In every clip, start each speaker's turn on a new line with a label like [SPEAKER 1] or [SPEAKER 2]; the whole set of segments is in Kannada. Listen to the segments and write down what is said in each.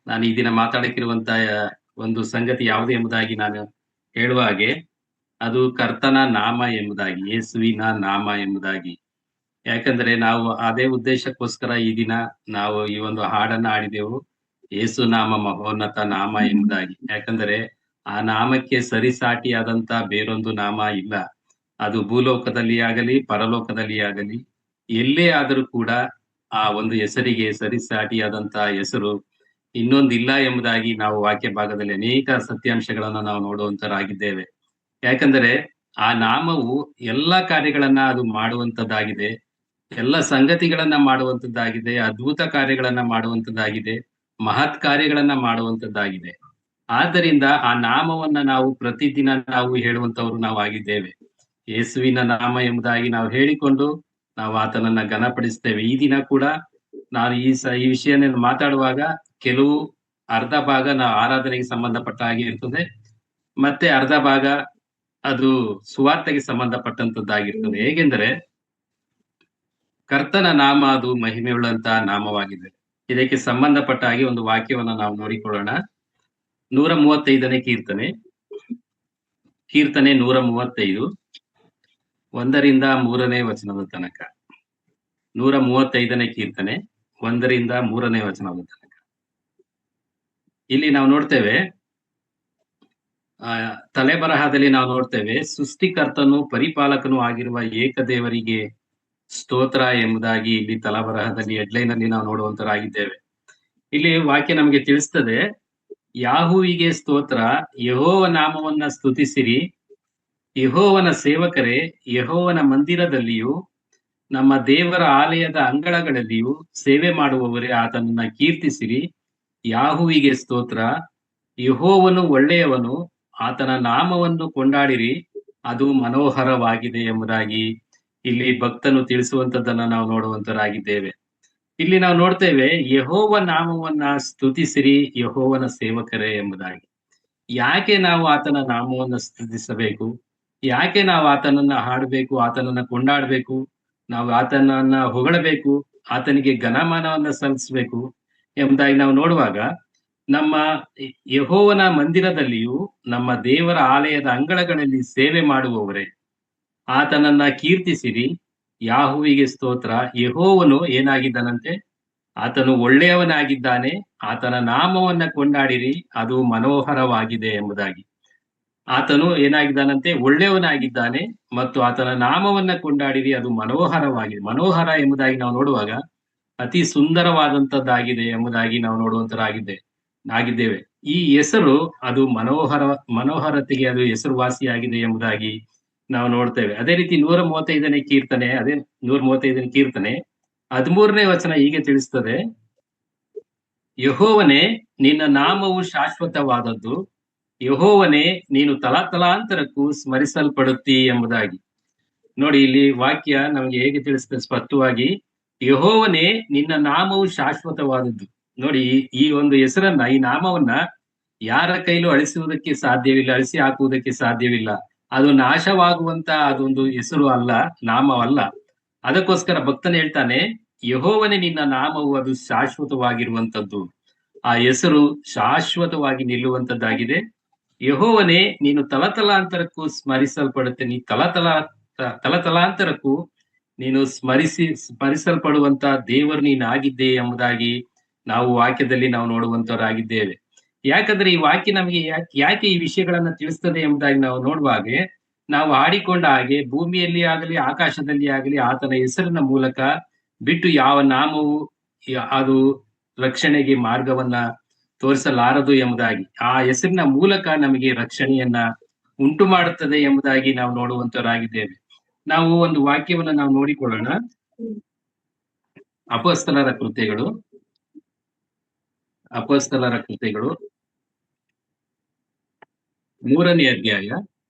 [SPEAKER 1] ನಾನು ಈ ದಿನ ಮಾತಾಡಕ್ಕಿರುವಂತ ಒಂದು ಸಂಗತಿ ಯಾವುದು ಎಂಬುದಾಗಿ ನಾನು ಹೇಳುವ ಹಾಗೆ, ಅದು ಕರ್ತನ ನಾಮ ಎಂಬುದಾಗಿ, ಯೇಸುವಿನ ನಾಮ ಎಂಬುದಾಗಿ. ಯಾಕಂದ್ರೆ ನಾವು ಅದೇ ಉದ್ದೇಶಕ್ಕೋಸ್ಕರ ಈ ದಿನ ನಾವು ಈ ಒಂದು ಹಾಡನ್ನ ಹಾಡಿದೆವು. ಯೇಸು ನಾಮ ಮಹೋನ್ನತ ನಾಮ ಎಂಬುದಾಗಿ. ಯಾಕಂದರೆ ಆ ನಾಮಕ್ಕೆ ಸರಿಸಾಟಿಯಾದಂತ ಬೇರೊಂದು ನಾಮ ಇಲ್ಲ. ಅದು ಭೂಲೋಕದಲ್ಲಿ ಆಗಲಿ, ಪರಲೋಕದಲ್ಲಿ ಆಗಲಿ, ಎಲ್ಲೇ ಆದರೂ ಕೂಡ ಆ ಒಂದು ಹೆಸರಿಗೆ ಸರಿಸಾಟಿಯಾದಂತ ಹೆಸರು ಇನ್ನೊಂದಿಲ್ಲ ಎಂಬುದಾಗಿ ನಾವು ವಾಕ್ಯ ಭಾಗದಲ್ಲಿ ಅನೇಕ ಸತ್ಯಾಂಶಗಳನ್ನ ನಾವು ನೋಡುವಂತರಾಗಿದ್ದೇವೆ. ಯಾಕಂದರೆ ಆ ನಾಮವು ಎಲ್ಲಾ ಕಾರ್ಯಗಳನ್ನ ಅದು ಮಾಡುವಂತದ್ದಾಗಿದೆ. ಎಲ್ಲ ಸಂಗತಿಗಳನ್ನ ಮಾಡುವಂತದ್ದಾಗಿದೆ. ಅದ್ಭುತ ಕಾರ್ಯಗಳನ್ನ ಮಾಡುವಂತದ್ದಾಗಿದೆ. ಮಹತ್ ಕಾರ್ಯಗಳನ್ನ ಮಾಡುವಂತದ್ದಾಗಿದೆ. ಆದ್ದರಿಂದ ಆ ನಾಮವನ್ನ ನಾವು ಪ್ರತಿದಿನ ನಾವು ಹೇಳುವಂತವರು ನಾವು ಆಗಿದ್ದೇವೆ. ಯೇಸುವಿನ ನಾಮ ಎಂಬುದಾಗಿ ನಾವು ಹೇಳಿಕೊಂಡು ನಾವು ಆತನನ್ನ ಘನಪಡಿಸ್ತೇವೆ. ಈ ದಿನ ಕೂಡ ನಾನು ಈ ವಿಷಯನ ಮಾತಾಡುವಾಗ ಕೆಲವು ಅರ್ಧ ಭಾಗ ನಾವು ಆರಾಧನೆಗೆ ಸಂಬಂಧಪಟ್ಟ ಹಾಗೆ ಇರ್ತದೆ. ಮತ್ತೆ ಅರ್ಧ ಭಾಗ ಅದು ಸುವಾರ್ತೆಗೆ ಸಂಬಂಧಪಟ್ಟಂತದ್ದಾಗಿರ್ತದೆ. ಹೇಗೆಂದರೆ ಕರ್ತನ ನಾಮ ಅದು ಮಹಿಮೆಯುಳ್ಳಂತಹ ನಾಮವಾಗಿದೆ. ಇದಕ್ಕೆ ಸಂಬಂಧಪಟ್ಟ ಹಾಗೆ ಒಂದು ವಾಕ್ಯವನ್ನ ನಾವು ನೋಡಿಕೊಳ್ಳೋಣ. 135ನೇ ಕೀರ್ತನೆ 135 1ರಿಂದ 3ನೇ ವಚನದ ತನಕ. 135ನೇ ಕೀರ್ತನೆ 1ರಿಂದ 3ನೇ ವಚನದ ತನಕ. ಇಲ್ಲಿ ನಾವು ನೋಡ್ತೇವೆ, ತಲೆಬರಹದಲ್ಲಿ ನಾವು ನೋಡ್ತೇವೆ, ಸೃಷ್ಟಿಕರ್ತನು ಪರಿಪಾಲಕನು ಆಗಿರುವ ಏಕದೇವರಿಗೆ ಸ್ತೋತ್ರ ಎಂಬುದಾಗಿ ಇಲ್ಲಿ ತಲಬರಹದಲ್ಲಿ ಹೆಡ್ಲೈನ್ ಅಲ್ಲಿ ನಾವು ನೋಡುವಂತರಾಗಿದ್ದೇವೆ. ಇಲ್ಲಿ ವಾಕ್ಯ ನಮಗೆ ತಿಳಿಸ್ತದೆ, ಯಾಹುವಿಗೆ ಸ್ತೋತ್ರ, ಯೆಹೋವ ನಾಮವನ್ನ ಸ್ತುತಿಸಿರಿ, ಯೆಹೋವನ ಸೇವಕರೇ, ಯೆಹೋವನ ಮಂದಿರದಲ್ಲಿಯೂ ನಮ್ಮ ದೇವರ ಆಲಯದ ಅಂಗಳಗಳಲ್ಲಿಯೂ ಸೇವೆ ಮಾಡುವವರೇ ಆತನನ್ನ ಕೀರ್ತಿಸಿರಿ. ಯಾಹುವಿಗೆ ಸ್ತೋತ್ರ, ಯೆಹೋವನು ಒಳ್ಳೆಯವನು, ಆತನ ನಾಮವನ್ನು ಕೊಂಡಾಡಿರಿ, ಅದು ಮನೋಹರವಾಗಿದೆ ಎಂಬುದಾಗಿ ಇಲ್ಲಿ ಭಕ್ತನು ತಿಳಿಸುವಂತದ್ದನ್ನ ನಾವು ನೋಡುವಂತರಾಗಿದ್ದೇವೆ. ಇಲ್ಲಿ ನಾವು ನೋಡ್ತೇವೆ, ಯೆಹೋವ ನಾಮವನ್ನ ಸ್ತುತಿಸಿರಿ, ಯೆಹೋವನ ಸೇವಕರೇ ಎಂಬುದಾಗಿ. ಯಾಕೆ ನಾವು ಆತನ ನಾಮವನ್ನ ಸ್ತುತಿಸಬೇಕು? ಯಾಕೆ ನಾವು ಆತನನ್ನ ಹಾಡಬೇಕು, ಆತನನ್ನ ಕೊಂಡಾಡ್ಬೇಕು, ನಾವು ಆತನನ್ನ ಹೊಗಳಬೇಕು, ಆತನಿಗೆ ಘನಮಾನವನ್ನ ಸಲ್ಲಿಸಬೇಕು ಎಂಬುದಾಗಿ ನಾವು ನೋಡುವಾಗ, ನಮ್ಮ ಯೆಹೋವನ ಮಂದಿರದಲ್ಲಿಯೂ ನಮ್ಮ ದೇವರ ಆಲಯದ ಅಂಗಳಗಳಲ್ಲಿ ಸೇವೆ ಮಾಡುವವರೇ ಆತನನ್ನ ಕೀರ್ತಿಸಿರಿ. ಯಾಹುವಿಗೆ ಸ್ತೋತ್ರ, ಯೆಹೋವನು ಏನಾಗಿದ್ದಾನಂತೆ? ಆತನು ಒಳ್ಳೆಯವನಾಗಿದ್ದಾನೆ, ಆತನ ನಾಮವನ್ನ ಕೊಂಡಾಡಿರಿ, ಅದು ಮನೋಹರವಾಗಿದೆ ಎಂಬುದಾಗಿ. ಆತನು ಏನಾಗಿದ್ದಾನಂತೆ? ಒಳ್ಳೆಯವನಾಗಿದ್ದಾನೆ ಮತ್ತು ಆತನ ನಾಮವನ್ನ ಕೊಂಡಾಡಿರಿ, ಅದು ಮನೋಹರವಾಗಿದೆ. ಮನೋಹರ ಎಂಬುದಾಗಿ ನಾವು ನೋಡುವಾಗ ಅತಿ ಸುಂದರವಾದಂತದ್ದಾಗಿದೆ ಎಂಬುದಾಗಿ ನಾವು ಆಗಿದ್ದೇವೆ. ಈ ಹೆಸರು ಅದು ಮನೋಹರತೆಗೆ ಅದು ಹೆಸರುವಾಸಿಯಾಗಿದೆ ಎಂಬುದಾಗಿ ನಾವು ನೋಡ್ತೇವೆ. ಅದೇ ರೀತಿ 135ನೇ ಕೀರ್ತನೆ 13ನೇ ವಚನ ಹೀಗೆ ತಿಳಿಸ್ತದೆ, ಯೆಹೋವನೇ, ನಿನ್ನ ನಾಮವು ಶಾಶ್ವತವಾದದ್ದು, ಯೆಹೋವನೇ, ನೀನು ತಲಾತಲಾಂತರಕ್ಕೂ ಸ್ಮರಿಸಲ್ಪಡುತ್ತಿ ಎಂಬುದಾಗಿ. ನೋಡಿ, ಇಲ್ಲಿ ವಾಕ್ಯ ನಮಗೆ ಹೇಗೆ ತಿಳಿಸ್ತದೆ ಸ್ಪಷ್ಟವಾಗಿ, ಯೆಹೋವನೇ, ನಿನ್ನ ನಾಮವು ಶಾಶ್ವತವಾದದ್ದು. ನೋಡಿ, ಈ ಒಂದು ಹೆಸರನ್ನ, ಈ ನಾಮವನ್ನ ಯಾರ ಕೈಲೂ ಅಳಿಸುವುದಕ್ಕೆ ಸಾಧ್ಯವಿಲ್ಲ, ಅಳಿಸಿ ಹಾಕುವುದಕ್ಕೆ ಸಾಧ್ಯವಿಲ್ಲ. ಅದು ನಾಶವಾಗುವಂತ ಅದೊಂದು ಹೆಸರು ಅಲ್ಲ, ನಾಮವಲ್ಲ. ಅದಕ್ಕೋಸ್ಕರ ಭಕ್ತನ ಹೇಳ್ತಾನೆ, ಯೆಹೋವನೇ, ನಿನ್ನ ನಾಮವು ಅದು ಶಾಶ್ವತವಾಗಿರುವಂತದ್ದು. ಆ ಹೆಸರು ಶಾಶ್ವತವಾಗಿ ನಿಲ್ಲುವಂತದ್ದಾಗಿದೆ. ಯೆಹೋವನೇ, ನೀನು ತಲತಲಾಂತರಕ್ಕೂ ಸ್ಮರಿಸಲ್ಪಡುತ್ತೆ. ನೀ ತಲತಲಾಂತರಕ್ಕೂ ನೀನು ಸ್ಮರಿಸಲ್ಪಡುವಂತ ದೇವರು ನೀನಾಗಿದ್ದೆ ಎಂಬುದಾಗಿ ನಾವು ವಾಕ್ಯದಲ್ಲಿ ನಾವು ನೋಡುವಂತವರಾಗಿದ್ದೇವೆ. ಯಾಕಂದ್ರೆ ಈ ವಾಕ್ಯ ನಮಗೆ ಯಾಕೆ ಈ ವಿಷಯಗಳನ್ನ ತಿಳಿಸ್ತದೆ ಎಂಬುದಾಗಿ ನಾವು ನೋಡುವಾಗ, ನಾವು ಆಡಿಕೊಂಡ ಹಾಗೆ ಭೂಮಿಯಲ್ಲಿ ಆಗಲಿ ಆಕಾಶದಲ್ಲಿ ಆಗಲಿ ಆತನ ಹೆಸರಿನ ಮೂಲಕ ಬಿಟ್ಟು ಯಾವ ನಾಮವು ಅದು ರಕ್ಷಣೆಗೆ ಮಾರ್ಗವನ್ನ ತೋರಿಸಲಾರದು ಎಂಬುದಾಗಿ, ಆ ಹೆಸರಿನ ಮೂಲಕ ನಮಗೆ ರಕ್ಷಣೆಯನ್ನ ಉಂಟು ಮಾಡುತ್ತದೆ ಎಂಬುದಾಗಿ ನಾವು ನೋಡುವಂತವರಾಗಿದ್ದೇವೆ. ನಾವು ಒಂದು ವಾಕ್ಯವನ್ನ ನಾವು ನೋಡಿಕೊಳ್ಳೋಣ. ಅಪೊಸ್ತಲರ ಕೃತ್ಯಗಳು 3ನೇ ಅಧ್ಯಾಯ.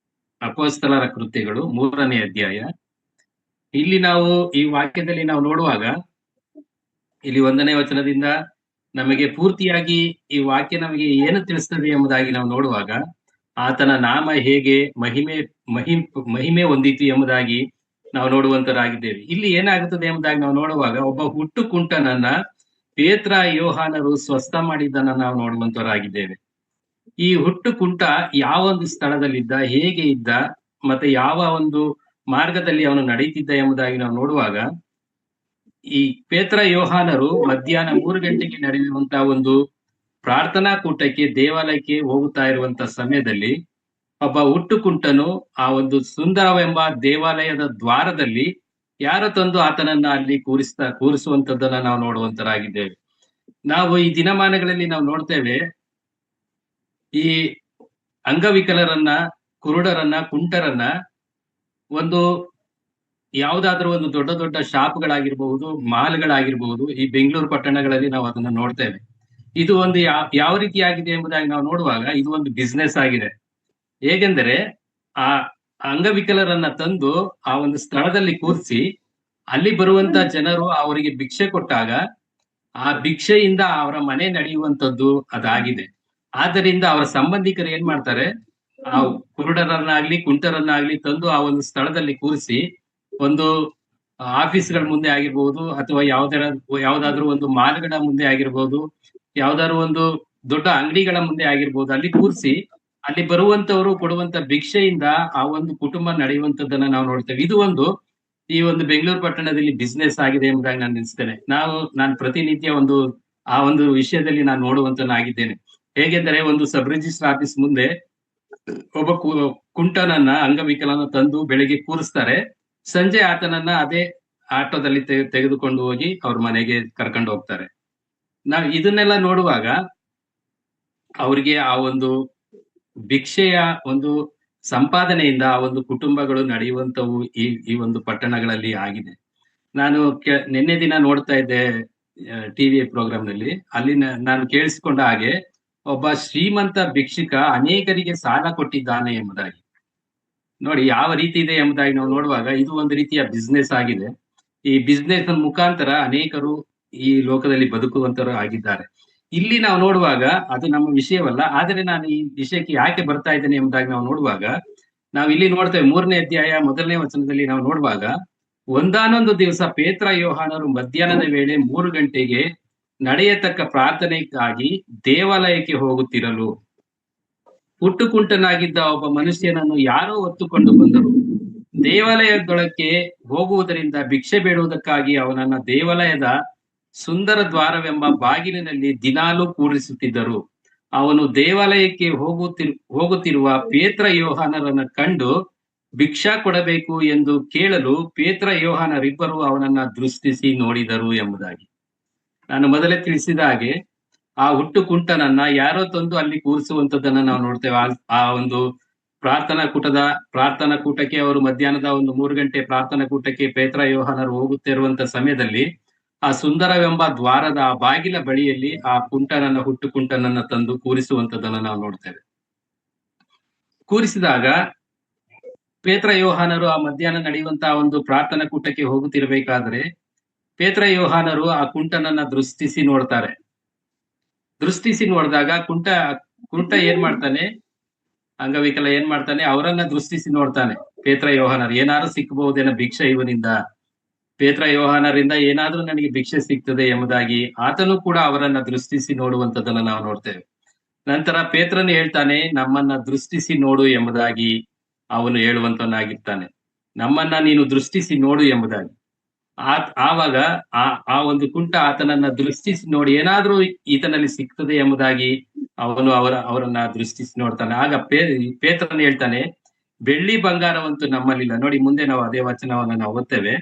[SPEAKER 1] ಅಪೊಸ್ತಲರ ಕೃತ್ಯಗಳು 3ನೇ ಅಧ್ಯಾಯ. ಇಲ್ಲಿ ನಾವು ಈ ವಾಕ್ಯದಲ್ಲಿ ನಾವು ನೋಡುವಾಗ, ಇಲ್ಲಿ 1ನೇ ವಚನದಿಂದ ನಮಗೆ ಪೂರ್ತಿಯಾಗಿ ಈ ವಾಕ್ಯ ನಮಗೆ ಏನು ತಿಳಿಸ್ತದೆ ಎಂಬುದಾಗಿ ನಾವು ನೋಡುವಾಗ, ಆತನ ನಾಮ ಹೇಗೆ ಮಹಿಮೆ ಹೊಂದಿತು ಎಂಬುದಾಗಿ ನಾವು ನೋಡುವಂತರಾಗಿದ್ದೇವೆ. ಇಲ್ಲಿ ಏನಾಗುತ್ತದೆ ಎಂಬುದಾಗಿ ನಾವು ನೋಡುವಾಗ, ಒಬ್ಬ ಹುಟ್ಟು ಕುಂಟನನ್ನ ಪೇತ್ರ ಯೋಹಾನರು ಸ್ವಸ್ಥ ಮಾಡಿದ್ದನ್ನ ನಾವು ನೋಡುವಂತವರಾಗಿದ್ದೇವೆ. ಈ ಹುಟ್ಟು ಕುಂಟ ಯಾವ ಒಂದು ಸ್ಥಳದಲ್ಲಿದ್ದ, ಹೇಗೆ ಇದ್ದ, ಮತ್ತೆ ಯಾವ ಒಂದು ಮಾರ್ಗದಲ್ಲಿ ಅವನು ನಡೀತಿದ್ದ ಎಂಬುದಾಗಿ ನಾವು ನೋಡುವಾಗ, ಈ ಪೇತ್ರ ಯೋಹಾನರು ಮಧ್ಯಾಹ್ನ 3 ಗಂಟೆಗೆ ನಡೆಯುವಂತಹ ಒಂದು ಪ್ರಾರ್ಥನಾ ಕೂಟಕ್ಕೆ ದೇವಾಲಯಕ್ಕೆ ಹೋಗುತ್ತಾ ಇರುವಂತ ಸಮಯದಲ್ಲಿ ಒಬ್ಬ ಹುಟ್ಟು ಕುಂಟನು ಆ ಒಂದು ಸುಂದರವೆಂಬ ದೇವಾಲಯದ ದ್ವಾರದಲ್ಲಿ ಯಾರೋ ತಂದು ಆತನನ್ನ ಅಲ್ಲಿ ಕೂರಿಸುವಂತದ್ದನ್ನ ನಾವು ನೋಡುವಂತರಾಗಿದ್ದೇವೆ. ನಾವು ಈ ದಿನಮಾನಗಳಲ್ಲಿ ನಾವು ನೋಡ್ತೇವೆ, ಈ ಅಂಗವಿಕಲರನ್ನ, ಕುರುಡರನ್ನ, ಕುಂಟರನ್ನ ಒಂದು ಯಾವುದಾದ್ರೂ ಒಂದು ದೊಡ್ಡ ದೊಡ್ಡ ಶಾಪ್‌ಗಳಾಗಿರ್ಬಹುದು, ಮಾಲ್‌ಗಳಾಗಿರ್ಬಹುದು, ಈ ಬೆಂಗಳೂರು ಪಟ್ಟಣಗಳಲ್ಲಿ ನಾವು ಅದನ್ನ ನೋಡ್ತೇವೆ. ಇದು ಒಂದು ಯಾವ ರೀತಿಯಾಗಿದೆ ಎಂಬುದಾಗಿ ನಾವು ನೋಡುವಾಗ ಇದು ಒಂದು ಬಿಸ್ನೆಸ್ ಆಗಿದೆ. ಹೇಗೆಂದರೆ ಆ ಅಂಗವಿಕಲರನ್ನ ತಂದು ಆ ಒಂದು ಸ್ಥಳದಲ್ಲಿ ಕೂರಿಸಿ, ಅಲ್ಲಿ ಬರುವಂತ ಜನರು ಅವರಿಗೆ ಭಿಕ್ಷೆ ಕೊಟ್ಟಾಗ ಆ ಭಿಕ್ಷೆಯಿಂದ ಅವರ ಮನೆ ನಡೆಯುವಂತದ್ದು ಅದಾಗಿದೆ. ಆದ್ದರಿಂದ ಅವರ ಸಂಬಂಧಿಕರು ಏನ್ ಮಾಡ್ತಾರೆ, ಆ ಕುರುಡರನ್ನಾಗ್ಲಿ, ಕುಂಟರನ್ನಾಗ್ಲಿ ತಂದು ಆ ಒಂದು ಸ್ಥಳದಲ್ಲಿ ಕೂರಿಸಿ, ಒಂದು ಆಫೀಸ್‌ಗಳ ಮುಂದೆ ಆಗಿರ್ಬಹುದು, ಅಥವಾ ಯಾವ್ದಾದ್ರೂ ಒಂದು ಮಾಲ್‌ಗಳ ಮುಂದೆ ಆಗಿರ್ಬಹುದು, ಯಾವ್ದಾದ್ರು ಒಂದು ದೊಡ್ಡ ಅಂಗಡಿಗಳ ಮುಂದೆ ಆಗಿರ್ಬಹುದು, ಅಲ್ಲಿ ಕೂರಿಸಿ ಅಲ್ಲಿ ಬರುವಂತವರು ಕೊಡುವಂತ ಭಿಕ್ಷೆಯಿಂದ ಆ ಒಂದು ಕುಟುಂಬ ನಡೆಯುವಂತದ್ದನ್ನ ನಾವು ನೋಡ್ತೇವೆ. ಇದು ಒಂದು ಈ ಒಂದು ಬೆಂಗಳೂರು ಪಟ್ಟಣದಲ್ಲಿ ಬಿಸ್ನೆಸ್ ಆಗಿದೆ ಎಂಬುದಾಗಿ ನಾನು ಎಣಿಸ್ತೇನೆ. ನಾನು ಪ್ರತಿನಿತ್ಯ ಆ ಒಂದು ವಿಷಯದಲ್ಲಿ ನಾನು ನೋಡುವಂತನಾಗಿದ್ದೇನೆ. ಹೇಗೆಂದರೆ ಒಂದು ಸಬ್ ರಿಜಿಸ್ಟರ್ ಆಫೀಸ್ ಮುಂದೆ ಒಬ್ಬ ಕುಂಟನನ್ನ, ಅಂಗವಿಕಲನ ತಂದು ಬೆಳಿಗ್ಗೆ ಕೂರಿಸ್ತಾರೆ. ಸಂಜೆ ಆತನನ್ನ ಅದೇ ಆಟೋದಲ್ಲಿ ತೆಗೆದುಕೊಂಡು ಹೋಗಿ ಅವ್ರ ಮನೆಗೆ ಕರ್ಕೊಂಡು ಹೋಗ್ತಾರೆ. ನಾವು ಇದನ್ನೆಲ್ಲ ನೋಡುವಾಗ ಅವ್ರಿಗೆ ಆ ಒಂದು ಭಿಕ್ಷೆಯ ಒಂದು ಸಂಪಾದನೆಯಿಂದ ಆ ಒಂದು ಕುಟುಂಬಗಳು ನಡೆಯುವಂತವು ಈ ಒಂದು ಪಟ್ಟಣಗಳಲ್ಲಿ ಆಗಿದೆ. ನಾನು ನಿನ್ನೆ ದಿನ ನೋಡ್ತಾ ಇದ್ದೆ ಟಿವಿ ಪ್ರೋಗ್ರಾಮ್‌ನಲ್ಲಿ. ಅಲ್ಲಿ ನಾನು ಕೇಳಿಸಿಕೊಂಡ ಹಾಗೆ ಒಬ್ಬ ಶ್ರೀಮಂತ ಭಿಕ್ಷುಕ ಅನೇಕರಿಗೆ ಸಾಲ ಕೊಟ್ಟಿದ್ದಾನೆ ಎಂಬುದಾಗಿ. ನೋಡಿ ಯಾವ ರೀತಿ ಇದೆ ಎಂಬುದಾಗಿ ನಾವು ನೋಡುವಾಗ ಇದು ಒಂದು ರೀತಿಯ ಬಿಸ್ನೆಸ್ ಆಗಿದೆ. ಈ ಬಿಸ್ನೆಸ್ ಮುಖಾಂತರ ಅನೇಕರು ಈ ಲೋಕದಲ್ಲಿ ಬದುಕುವಂತರು ಆಗಿದ್ದಾರೆ. ಇಲ್ಲಿ ನಾವು ನೋಡುವಾಗ ಅದು ನಮ್ಮ ವಿಷಯವಲ್ಲ. ಆದರೆ ನಾನು ಈ ವಿಷಯಕ್ಕೆ ಯಾಕೆ ಬರ್ತಾ ಇದ್ದೇನೆ ಎಂಬುದಾಗಿ ನಾವು ನೋಡುವಾಗ, ನಾವು ಇಲ್ಲಿ ನೋಡ್ತೇವೆ 3ನೇ ಅಧ್ಯಾಯ 1ನೇ ವಚನದಲ್ಲಿ ನಾವು ನೋಡುವಾಗ, ಒಂದಾನೊಂದು ದಿವಸ ಪೇತ್ರ ಯೋಹಾನರು ಮಧ್ಯಾಹ್ನದ ವೇಳೆ 3 ಗಂಟೆಗೆ ನಡೆಯತಕ್ಕ ಪ್ರಾರ್ಥನೆಗಾಗಿ ದೇವಾಲಯಕ್ಕೆ ಹೋಗುತ್ತಿರಲು ಹುಟ್ಟು ಕುಂಟನಾಗಿದ್ದ ಒಬ್ಬ ಮನುಷ್ಯನನ್ನು ಯಾರೋ ಹೊತ್ತುಕೊಂಡು ಬಂದರು. ದೇವಾಲಯದೊಳಕ್ಕೆ ಹೋಗುವುದರಿಂದ ಭಿಕ್ಷೆ ಬೇಡುವುದಕ್ಕಾಗಿ ಅವನನ್ನ ದೇವಾಲಯದ ಸುಂದರ ದ್ವಾರವೆಂಬ ಬಾಗಿಲಿನಲ್ಲಿ ದಿನಾಲೂ ಕೂರಿಸುತ್ತಿದ್ದರು. ಅವನು ದೇವಾಲಯಕ್ಕೆ ಹೋಗುತ್ತಿರುವ ಪೇತ್ರ ಯೋಹಾನರನ್ನ ಕಂಡು ಭಿಕ್ಷಾ ಕೊಡಬೇಕು ಎಂದು ಕೇಳಲು ಪೇತ್ರ ಯೋಹಾನರಿಬ್ಬರು ಅವನನ್ನ ದೃಷ್ಟಿಸಿ ನೋಡಿದರು ಎಂಬುದಾಗಿ. ನಾನು ಮೊದಲೇ ತಿಳಿಸಿದ ಹಾಗೆ ಆ ಹುಟ್ಟು ಕುಂಟನನ್ನ ಯಾರೋ ತಂದು ಅಲ್ಲಿ ಕೂರಿಸುವಂತದ್ದನ್ನ ನಾವು ನೋಡ್ತೇವೆ. ಆ ಒಂದು ಪ್ರಾರ್ಥನಾ ಕೂಟಕ್ಕೆ ಅವರು ಮಧ್ಯಾಹ್ನದ ಒಂದು 3 ಗಂಟೆ ಪ್ರಾರ್ಥನಾ ಕೂಟಕ್ಕೆ ಪೇತ್ರ ಯೋಹಾನರು ಹೋಗುತ್ತಿರುವಂತ ಸಮಯದಲ್ಲಿ ಆ ಸುಂದರವೆಂಬ ದ್ವಾರದ ಆ ಬಾಗಿಲ ಬಳಿಯಲ್ಲಿ ಆ ಹುಟ್ಟು ಕುಂಟನನ್ನ ತಂದು ಕೂರಿಸುವಂತದ್ದನ್ನ ನಾವು ನೋಡ್ತೇವೆ. ಕೂರಿಸಿದಾಗ ಪೇತ್ರ ಯೋಹಾನರು ಆ ಮಧ್ಯಾಹ್ನ ನಡೆಯುವಂತಹ ಒಂದು ಪ್ರಾರ್ಥನಾ ಕೂಟಕ್ಕೆ ಹೋಗುತ್ತಿರಬೇಕಾದ್ರೆ ಪೇತ್ರ ಯೋಹಾನರು ಆ ಕುಂಟನನ್ನ ದೃಷ್ಟಿಸಿ ನೋಡ್ತಾರೆ. ದೃಷ್ಟಿಸಿ ನೋಡಿದಾಗ ಕುಂಟ ಏನ್ ಮಾಡ್ತಾನೆ, ಅಂಗವಿಕಲ ಏನ್ ಮಾಡ್ತಾನೆ, ಅವರನ್ನ ದೃಷ್ಟಿಸಿ ನೋಡ್ತಾನೆ. ಪೇತ್ರ ಯೋಹಾನರು ಏನಾದ್ರೂ ಸಿಕ್ಕಬಹುದೇನೋ ಭಿಕ್ಷೆ ಇವನಿಂದ, ಪೇತ್ರ ಯೋಹಾನರಿಂದ ಏನಾದ್ರೂ ನನಗೆ ಭಿಕ್ಷೆ ಸಿಗ್ತದೆ ಎಂಬುದಾಗಿ ಆತನು ಕೂಡ ಅವರನ್ನ ದೃಷ್ಟಿಸಿ ನೋಡುವಂತದ್ದನ್ನ ನಾವು ನೋಡ್ತೇವೆ. ನಂತರ ಪೇತ್ರನು ಹೇಳ್ತಾನೆ, ನಮ್ಮನ್ನ ದೃಷ್ಟಿಸಿ ನೋಡು ಎಂಬುದಾಗಿ ಅವನು ಹೇಳುವಂತವನಾಗಿರ್ತಾನೆ. ನಮ್ಮನ್ನ ನೀನು ದೃಷ್ಟಿಸಿ ನೋಡು ಎಂಬುದಾಗಿ. ಆವಾಗ ಆ ಒಂದು ಕುಂಟ ಆತನನ್ನ ದೃಷ್ಟಿಸಿ ನೋಡಿ ಏನಾದ್ರೂ ಈತನಲ್ಲಿ ಸಿಗ್ತದೆ ಎಂಬುದಾಗಿ ಅವನು ಅವರನ್ನ ದೃಷ್ಟಿಸಿ ನೋಡ್ತಾನೆ. ಆಗ ಪೇತ್ರನು ಹೇಳ್ತಾನೆ, ಬೆಳ್ಳಿ ಬಂಗಾರವಂತೂ ನಮ್ಮಲ್ಲಿಲ್ಲ. ನೋಡಿ ಮುಂದೆ ನಾವು ಅದೇ ವಚನವನ್ನ ನಾವು ಓದ್ತೇವೆ.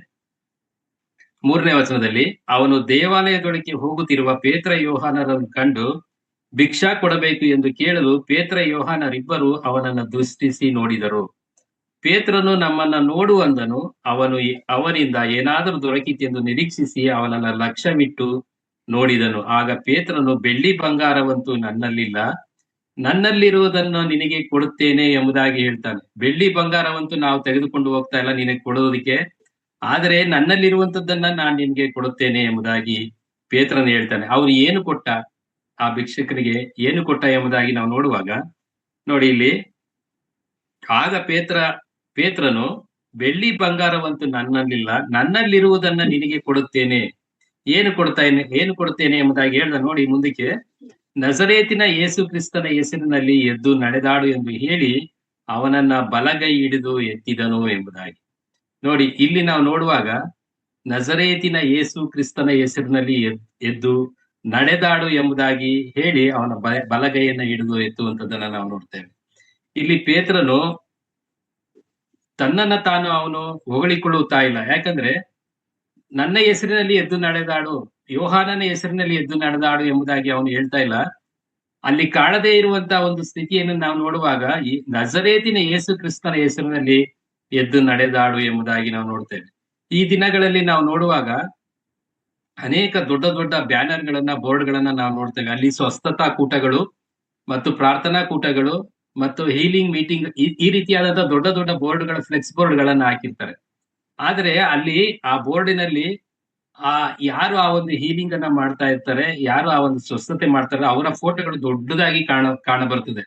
[SPEAKER 1] 3ನೇ ವಚನದಲ್ಲಿ, ಅವನು ದೇವಾಲಯದೊಳಗೆ ಹೋಗುತ್ತಿರುವ ಪೇತ್ರ ಯೋಹಾನರನ್ನು ಕಂಡು ಭಿಕ್ಷಾ ಕೊಡಬೇಕು ಎಂದು ಕೇಳಲು ಪೇತ್ರ ಯೋಹಾನರಿಬ್ಬರು ಅವನನ್ನ ದೃಷ್ಟಿಸಿ ನೋಡಿದರು. ಪೇತ್ರನು ನಮ್ಮನ್ನ ನೋಡು ಅಂದನು. ಅವನಿಂದ ಏನಾದರೂ ದೊರಕಿತೆಂದು ನಿರೀಕ್ಷಿಸಿ ಅವನನ್ನ ಲಕ್ಷ್ಯವಿಟ್ಟು ನೋಡಿದನು. ಆಗ ಪೇತ್ರನು, ಬೆಳ್ಳಿ ಬಂಗಾರವಂತೂ ನನ್ನಲ್ಲಿಲ್ಲ, ನನ್ನಲ್ಲಿರುವುದನ್ನು ನಿನಗೆ ಕೊಡುತ್ತೇನೆ ಎಂಬುದಾಗಿ ಹೇಳ್ತಾನೆ. ಬೆಳ್ಳಿ ಬಂಗಾರವಂತೂ ನಾವು ತೆಗೆದುಕೊಂಡು ಹೋಗ್ತಾ ಇಲ್ಲ ನಿನಗೆ ಕೊಡುವುದಕ್ಕೆ, ಆದರೆ ನನ್ನಲ್ಲಿರುವಂತದ್ದನ್ನ ನಾನು ನಿನ್ಗೆ ಕೊಡುತ್ತೇನೆ ಎಂಬುದಾಗಿ ಪೇತ್ರನು ಹೇಳ್ತಾನೆ. ಅವನು ಏನು ಕೊಟ್ಟ, ಆ ಭಿಕ್ಷಕನಿಗೆ ಏನು ಕೊಟ್ಟ ಎಂಬುದಾಗಿ ನಾವು ನೋಡುವಾಗ ನೋಡಿ ಇಲ್ಲಿ, ಆಗ ಪೇತ್ರನು ಬೆಳ್ಳಿ ಬಂಗಾರವಂತೂ ನನ್ನಲ್ಲಿಲ್ಲ, ನನ್ನಲ್ಲಿರುವುದನ್ನ ನಿನಗೆ ಕೊಡುತ್ತೇನೆ. ಏನು ಕೊಡುತ್ತೇನೆ ಎಂಬುದಾಗಿ ಹೇಳ್ದ. ನೋಡಿ ಮುಂದಕ್ಕೆ, ನಜರೇತಿನ ಯೇಸು ಕ್ರಿಸ್ತನ ಹೆಸರಿನಲ್ಲಿ ಎದ್ದು ನಡೆದಾಡು ಎಂದು ಹೇಳಿ ಅವನನ್ನ ಬಲಗೈ ಹಿಡಿದು ಎತ್ತಿದನು ಎಂಬುದಾಗಿ. ನೋಡಿ ಇಲ್ಲಿ ನಾವು ನೋಡುವಾಗ ನಜರೇತಿನ ಯೇಸು ಕ್ರಿಸ್ತನ ಹೆಸರಿನಲ್ಲಿ ಎದ್ದು ನಡೆದಾಡು ಎಂಬುದಾಗಿ ಹೇಳಿ ಅವನ ಬಲಗೈಯನ್ನ ಹಿಡಿದು ಎತ್ತುವಂತದ್ದನ್ನ ನಾವು ನೋಡ್ತೇವೆ. ಇಲ್ಲಿ ಪೇತ್ರನು ತನ್ನನ್ನ ತಾನು ಅವನು ಹೊಗಳಿಕೊಳ್ಳುತ್ತಾ ಇಲ್ಲ. ಯಾಕಂದ್ರೆ ನನ್ನ ಹೆಸರಿನಲ್ಲಿ ಎದ್ದು ನಡೆದಾಡು, ಯೋಹಾನನ ಹೆಸರಿನಲ್ಲಿ ಎದ್ದು ನಡೆದಾಡು ಎಂಬುದಾಗಿ ಅವನು ಹೇಳ್ತಾ ಇಲ್ಲ. ಅಲ್ಲಿ ಕಾಣದೇ ಇರುವಂತಹ ಒಂದು ಸ್ಥಿತಿಯನ್ನು ನಾವು ನೋಡುವಾಗ ಈ ನಜರೇತಿನ ಯೇಸು ಕ್ರಿಸ್ತನ ಹೆಸರಿನಲ್ಲಿ ಎದ್ದು ನಡೆದಾಡು ಎಂಬುದಾಗಿ ನಾವು ನೋಡ್ತೇವೆ. ಈ ದಿನಗಳಲ್ಲಿ ನಾವು ನೋಡುವಾಗ ಅನೇಕ ದೊಡ್ಡ ದೊಡ್ಡ ಬ್ಯಾನರ್ಗಳನ್ನ, ಬೋರ್ಡ್ಗಳನ್ನ ನಾವು ನೋಡ್ತೇವೆ. ಅಲ್ಲಿ ಸ್ವಸ್ಥತಾ ಕೂಟಗಳು ಮತ್ತು ಪ್ರಾರ್ಥನಾ ಕೂಟಗಳು ಮತ್ತು ಹೀಲಿಂಗ್ ಮೀಟಿಂಗ್ ಈ ರೀತಿಯಾದಂತಹ ದೊಡ್ಡ ದೊಡ್ಡ ಬೋರ್ಡ್ಗಳ, ಫ್ಲೆಕ್ಸ್ ಬೋರ್ಡ್ಗಳನ್ನ ಹಾಕಿರ್ತಾರೆ. ಆದ್ರೆ ಅಲ್ಲಿ ಆ ಬೋರ್ಡಿನಲ್ಲಿ ಯಾರು ಆ ಒಂದು ಹೀಲಿಂಗ್ ಅನ್ನ ಮಾಡ್ತಾ ಇರ್ತಾರೆ, ಯಾರು ಆ ಒಂದು ಸ್ವಸ್ಥತೆ ಮಾಡ್ತಾರೆ, ಅವರ ಫೋಟೋಗಳು ದೊಡ್ಡದಾಗಿ ಕಾಣ ಬರ್ತದೆ.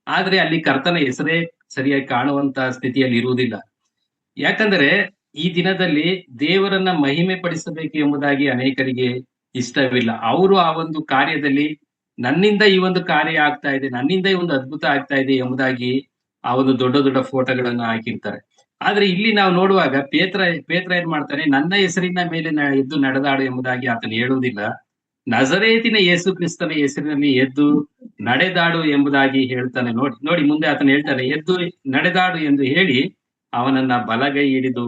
[SPEAKER 1] ಆದ್ರೆ ಅಲ್ಲಿ ಕರ್ತನ ಹೆಸರೇ ಸರಿಯಾಗಿ ಕಾಣುವಂತ ಸ್ಥಿತಿಯಲ್ಲಿ ಇರುವುದಿಲ್ಲ. ಯಾಕಂದ್ರೆ ಈ ದಿನದಲ್ಲಿ ದೇವರನ್ನ ಮಹಿಮೆ ಪಡಿಸಬೇಕು ಎಂಬುದಾಗಿ ಅನೇಕರಿಗೆ ಇಷ್ಟವಿಲ್ಲ. ಅವರು ಆ ಒಂದು ಕಾರ್ಯದಲ್ಲಿ ನನ್ನಿಂದ ಈ ಒಂದು ಕಾರ್ಯ ಆಗ್ತಾ ಇದೆ, ನನ್ನಿಂದ ಈ ಒಂದು ಅದ್ಭುತ ಆಗ್ತಾ ಇದೆ ಎಂಬುದಾಗಿ ಆ ಒಂದು ದೊಡ್ಡ ದೊಡ್ಡ ಫೋಟೋಗಳನ್ನ ಹಾಕಿರ್ತಾರೆ. ಆದ್ರೆ ಇಲ್ಲಿ ನಾವು ನೋಡುವಾಗ ಪೇತ್ರ ಏನ್ ಮಾಡ್ತಾನೆ, ನನ್ನ ಹೆಸರಿನ ಮೇಲೆ ಎದ್ದು ನಡೆದಾಡು ಎಂಬುದಾಗಿ ಆತನು ಹೇಳುವುದಿಲ್ಲ. ನಜರೇತಿನ ಯೇಸು ಕ್ರಿಸ್ತನ ಹೆಸರಿನಲ್ಲಿ ಎದ್ದು ನಡೆದಾಡು ಎಂಬುದಾಗಿ ಹೇಳ್ತಾನೆ. ನೋಡಿ ಮುಂದೆ ಆತನು ಹೇಳ್ತಾನೆ, ಎದ್ದು ನಡೆದಾಡು ಎಂದು ಹೇಳಿ ಅವನನ್ನ ಬಲಗೈ ಹಿಡಿದು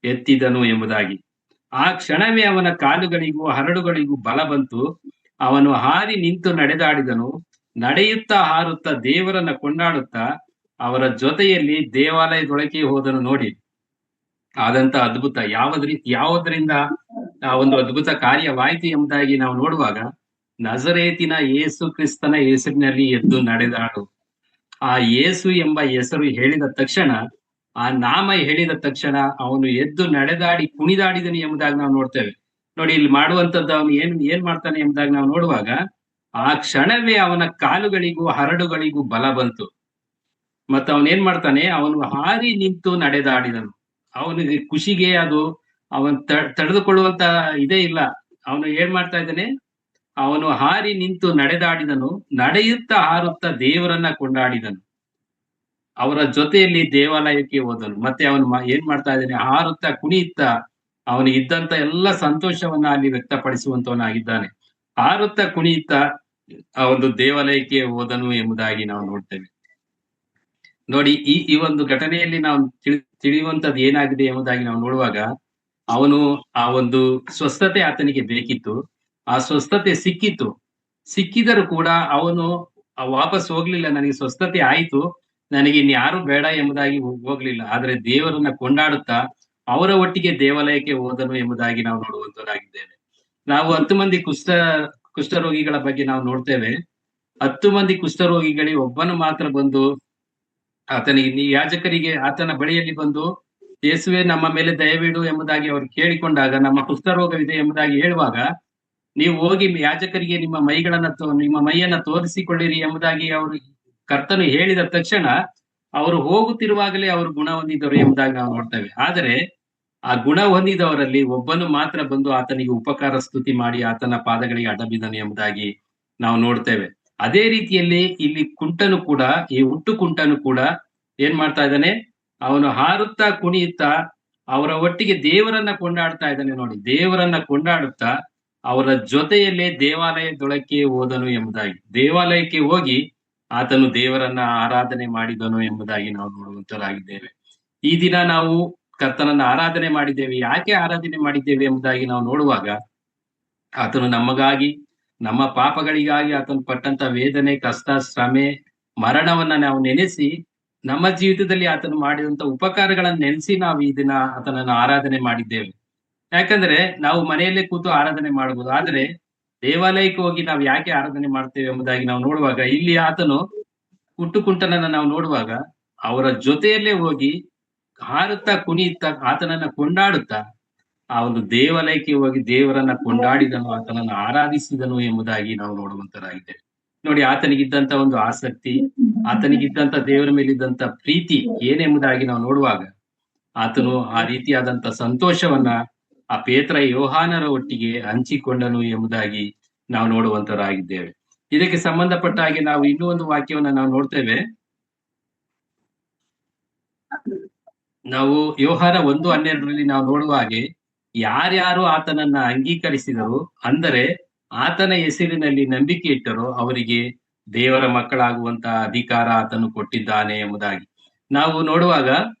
[SPEAKER 1] ಎತ್ತಿದನು ಎಂಬುದಾಗಿ. ಆ ಕ್ಷಣವೇ ಅವನ ಕಾಲುಗಳಿಗೂ ಹರಳುಗಳಿಗೂ ಬಲ ಬಂತು. ಅವನು ಹಾರಿ ನಿಂತು ನಡೆದಾಡಿದನು. ನಡೆಯುತ್ತಾ ಹಾರುತ್ತಾ ದೇವರನ್ನ ಕೊಂಡಾಡುತ್ತಾ ಅವರ ಜೊತೆಯಲ್ಲಿ ದೇವಾಲಯದೊಳಗೆ ಹೋದನು. ನೋಡಿ ಆದಂತ ಅದ್ಭುತ ಯಾವುದರಿಂದ ಆ ಒಂದು ಅದ್ಭುತ ಕಾರ್ಯವಾಯಿತು ಎಂಬುದಾಗಿ ನಾವು ನೋಡುವಾಗ, ನಜರೇತಿನ ಯೇಸು ಕ್ರಿಸ್ತನ ಹೆಸರಿನಲ್ಲಿ ಎದ್ದು ನಡೆದಾಡು. ಆ ಯೇಸು ಎಂಬ ಹೆಸರು ಹೇಳಿದ ತಕ್ಷಣ, ಆ ನಾಮ ಹೇಳಿದ ತಕ್ಷಣ ಅವನು ಎದ್ದು ನಡೆದಾಡಿ ಕುಣಿದಾಡಿದನು ಎಂಬುದಾಗಿ ನಾವು ನೋಡ್ತೇವೆ. ನೋಡಿ ಇಲ್ಲಿ ಮಾಡುವಂತದ್ದು ಅವನು ಏನ್ ಮಾಡ್ತಾನೆ ಎಂಬುದಾಗಿ ನಾವು ನೋಡುವಾಗ, ಆ ಕ್ಷಣವೇ ಅವನ ಕಾಲುಗಳಿಗೂ ಹರಡುಗಳಿಗೂ ಬಲ ಬಂತು. ಮತ್ತು ಅವನೇನ್ ಮಾಡ್ತಾನೆ, ಅವನು ಹಾರಿ ನಿಂತು ನಡೆದಾಡಿದನು. ಅವನಿಗೆ ಖುಷಿಗೆ ಅದು ಅವನ್ ತಡೆದುಕೊಳ್ಳುವಂತ ಇದೇ ಇಲ್ಲ. ಅವನು ಏನ್ ಮಾಡ್ತಾ ಇದ್ದಾನೆ, ಅವನು ಹಾರಿ ನಿಂತು ನಡೆದಾಡಿದನು. ನಡೆಯುತ್ತಾ ಹಾರುತ್ತಾ ದೇವರನ್ನ ಕೊಂಡಾಡಿದನು. ಅವರ ಜೊತೆಯಲ್ಲಿ ದೇವಾಲಯಕ್ಕೆ ಹೋದನು. ಮತ್ತೆ ಅವನು ಏನ್ ಮಾಡ್ತಾ ಇದ್ದಾನೆ, ಹಾರುತ್ತಾ ಕುಣಿಯುತ್ತಾ ಅವನಿಗೆ ಇದ್ದಂತ ಎಲ್ಲ ಸಂತೋಷವನ್ನ ಅಲ್ಲಿ ವ್ಯಕ್ತಪಡಿಸುವಂತವನಾಗಿದ್ದಾನೆ. ಹಾರುತ್ತಾ ಕುಣಿಯುತ್ತಾ ಆ ಒಂದು ದೇವಾಲಯಕ್ಕೆ ಹೋದನು ಎಂಬುದಾಗಿ ನಾವು ನೋಡ್ತೇವೆ. ನೋಡಿ ಈ ಒಂದು ಘಟನೆಯಲ್ಲಿ ನಾವು ತಿಳಿಯುವಂತದ್ದು ಏನಾಗಿದೆ ಎಂಬುದಾಗಿ ನಾವು ನೋಡುವಾಗ, ಅವನು ಆ ಒಂದು ಸ್ವಸ್ಥತೆ ಆತನಿಗೆ ಬೇಕಿತ್ತು. ಆ ಸ್ವಸ್ಥತೆ ಸಿಕ್ಕಿದರೂ ಕೂಡ ಅವನು ವಾಪಸ್ ಹೋಗ್ಲಿಲ್ಲ. ನನಗೆ ಸ್ವಸ್ಥತೆ ಆಯ್ತು, ನನಗೆ ಇನ್ಯಾರು ಬೇಡ ಎಂಬುದಾಗಿ ಹೋಗ್ಲಿಲ್ಲ. ಆದ್ರೆ ದೇವರನ್ನ ಕೊಂಡಾಡುತ್ತಾ ಅವರ ಒಟ್ಟಿಗೆ ದೇವಾಲಯಕ್ಕೆ ಹೋದನು ಎಂಬುದಾಗಿ ನಾವು ನೋಡುವಂತವರಾಗಿದ್ದೇವೆ. ನಾವು 10 ಮಂದಿ ಕುಷ್ಠರೋಗಿಗಳ ಬಗ್ಗೆ ನಾವು ನೋಡ್ತೇವೆ. 10 ಮಂದಿ ಕುಷ್ಠರೋಗಿಗಳಿಗೆ ಒಬ್ಬನು ಮಾತ್ರ ಬಂದು ಆತನಿಗೆ, ಯಾಜಕರಿಗೆ ಆತನ ಬಳಿಯಲ್ಲಿ ಬಂದು, ಯೇಸುವೆ ನಮ್ಮ ಮೇಲೆ ದಯವಿಡು ಎಂಬುದಾಗಿ ಅವರು ಕೇಳಿಕೊಂಡಾಗ, ನಮ್ಮ ಕುಷ್ಠರೋಗವಿದೆ ಎಂಬುದಾಗಿ ಹೇಳುವಾಗ, ನೀವು ಹೋಗಿ ಯಾಜಕರಿಗೆ ನಿಮ್ಮ ಮೈಯನ್ನ ತೋರಿಸಿಕೊಳ್ಳಿರಿ ಎಂಬುದಾಗಿ ಅವರು ಕರ್ತನು ಹೇಳಿದ ತಕ್ಷಣ ಅವರು ಹೋಗುತ್ತಿರುವಾಗಲೇ ಅವರು ಗುಣ ಹೊಂದಿದವರು ಎಂಬುದಾಗಿ ನಾವು ನೋಡ್ತೇವೆ. ಆದರೆ ಆ ಗುಣ ಹೊಂದಿದವರಲ್ಲಿ ಒಬ್ಬನು ಮಾತ್ರ ಬಂದು ಆತನಿಗೆ ಉಪಕಾರ ಸ್ತುತಿ ಮಾಡಿ ಆತನ ಪಾದಗಳಿಗೆ ಅಡ್ಡಬಿದ್ದನು ಎಂಬುದಾಗಿ ನಾವು ನೋಡ್ತೇವೆ. ಅದೇ ರೀತಿಯಲ್ಲಿ ಇಲ್ಲಿ ಈ ಹುಟ್ಟು ಕುಂಟನು ಕೂಡ ಏನ್ ಮಾಡ್ತಾ ಇದ್ದಾನೆ, ಅವನು ಹಾರುತ್ತಾ ಕುಣಿಯುತ್ತಾ ಅವರ ಒಟ್ಟಿಗೆ ದೇವರನ್ನ ಕೊಂಡಾಡ್ತಾ ಇದ್ದಾನೆ. ನೋಡಿ, ದೇವರನ್ನ ಕೊಂಡಾಡುತ್ತಾ ಅವರ ಜೊತೆಯಲ್ಲೇ ದೇವಾಲಯದೊಳಕ್ಕೆ ಹೋದನು ಎಂಬುದಾಗಿ, ದೇವಾಲಯಕ್ಕೆ ಹೋಗಿ ಆತನು ದೇವರನ್ನ ಆರಾಧನೆ ಮಾಡಿದನು ಎಂಬುದಾಗಿ ನಾವು ನೋಡುವಂತರಾಗಿದ್ದೇವೆ. ಈ ದಿನ ನಾವು ಕರ್ತನನ್ನ ಆರಾಧನೆ ಮಾಡಿದ್ದೇವೆ. ಯಾಕೆ ಆರಾಧನೆ ಮಾಡಿದ್ದೇವೆ ಎಂಬುದಾಗಿ ನಾವು ನೋಡುವಾಗ, ಆತನು ನಮಗಾಗಿ, ನಮ್ಮ ಪಾಪಗಳಿಗಾಗಿ ಆತನು ಪಟ್ಟಂತ ವೇದನೆ, ಕಷ್ಟ, ಶ್ರಮೆ, ಮರಣವನ್ನ ನಾವು ನೆನೆಸಿ, ನಮ್ಮ ಜೀವಿತದಲ್ಲಿ ಆತನು ಮಾಡಿದಂತ ಉಪಕಾರಗಳನ್ನ ನೆನೆಸಿ ನಾವು ಈ ದಿನ ಆತನನ್ನು ಆರಾಧನೆ ಮಾಡಿದ್ದೇವೆ. ಯಾಕಂದ್ರೆ ನಾವು ಮನೆಯಲ್ಲೇ ಕೂತು ಆರಾಧನೆ ಮಾಡಬಹುದು. ಆದ್ರೆ ದೇವಾಲಯಕ್ಕೆ ಹೋಗಿ ನಾವು ಯಾಕೆ ಆರಾಧನೆ ಮಾಡ್ತೇವೆ ಎಂಬುದಾಗಿ ನಾವು ನೋಡುವಾಗ, ಇಲ್ಲಿ ಆತನು ಹುಟ್ಟು ಕುಂಟನನ್ನ ನಾವು ನೋಡುವಾಗ ಅವರ ಜೊತೆಯಲ್ಲೇ ಹೋಗಿ ಹಾರುತ್ತಾ ಕುಣಿಯುತ್ತಾ ಆತನನ್ನ ಕೊಂಡಾಡುತ್ತಾ ಆ ಒಂದು ದೇವಾಲಯಕ್ಕೆ ಹೋಗಿ ದೇವರನ್ನ ಕೊಂಡಾಡಿದನು, ಆತನನ್ನು ಆರಾಧಿಸಿದನು ಎಂಬುದಾಗಿ ನಾವು ನೋಡುವಂತರಾಗಿದ್ದೇವೆ. ನೋಡಿ, ಆತನಿಗಿದ್ದಂತ ಒಂದು ಆಸಕ್ತಿ, ಆತನಿಗಿದ್ದಂತ ದೇವರ ಮೇಲಿದ್ದಂತ ಪ್ರೀತಿ ಏನೆಂಬುದಾಗಿ ನಾವು ನೋಡುವಾಗ, ಆತನು ಆ ರೀತಿಯಾದಂತ ಸಂತೋಷವನ್ನ ಆ ಪೇತ್ರ ಯೋಹಾನರ ಒಟ್ಟಿಗೆ ಹಂಚಿಕೊಂಡನು ಎಂಬುದಾಗಿ ನಾವು ನೋಡುವಂತರಾಗಿದ್ದೇವೆ. ಇದಕ್ಕೆ ಸಂಬಂಧಪಟ್ಟ ಹಾಗೆ ನಾವು ಇನ್ನೂ ಒಂದು ವಾಕ್ಯವನ್ನ ನಾವು ನೋಡ್ತೇವೆ. ನಾವು ಯೋಹಾನ 1:12 ನಾವು ನೋಡುವ ಹಾಗೆ, ಯಾರ್ಯಾರು ಆತನನ್ನ ಅಂಗೀಕರಿಸಿದರು, ಅಂದರೆ ಆತನ ಹೆಸರಿನಲ್ಲಿ ನಂಬಿಕೆ ಇಟ್ಟರೋ ಅವರಿಗೆ ದೇವರ ಮಕ್ಕಳಾಗುವಂತ ಅಧಿಕಾರ ಆತನು ಕೊಟ್ಟಿದ್ದಾನೆ ಎಂಬುದಾಗಿ ನಾವು ನೋಡುವಾಗ,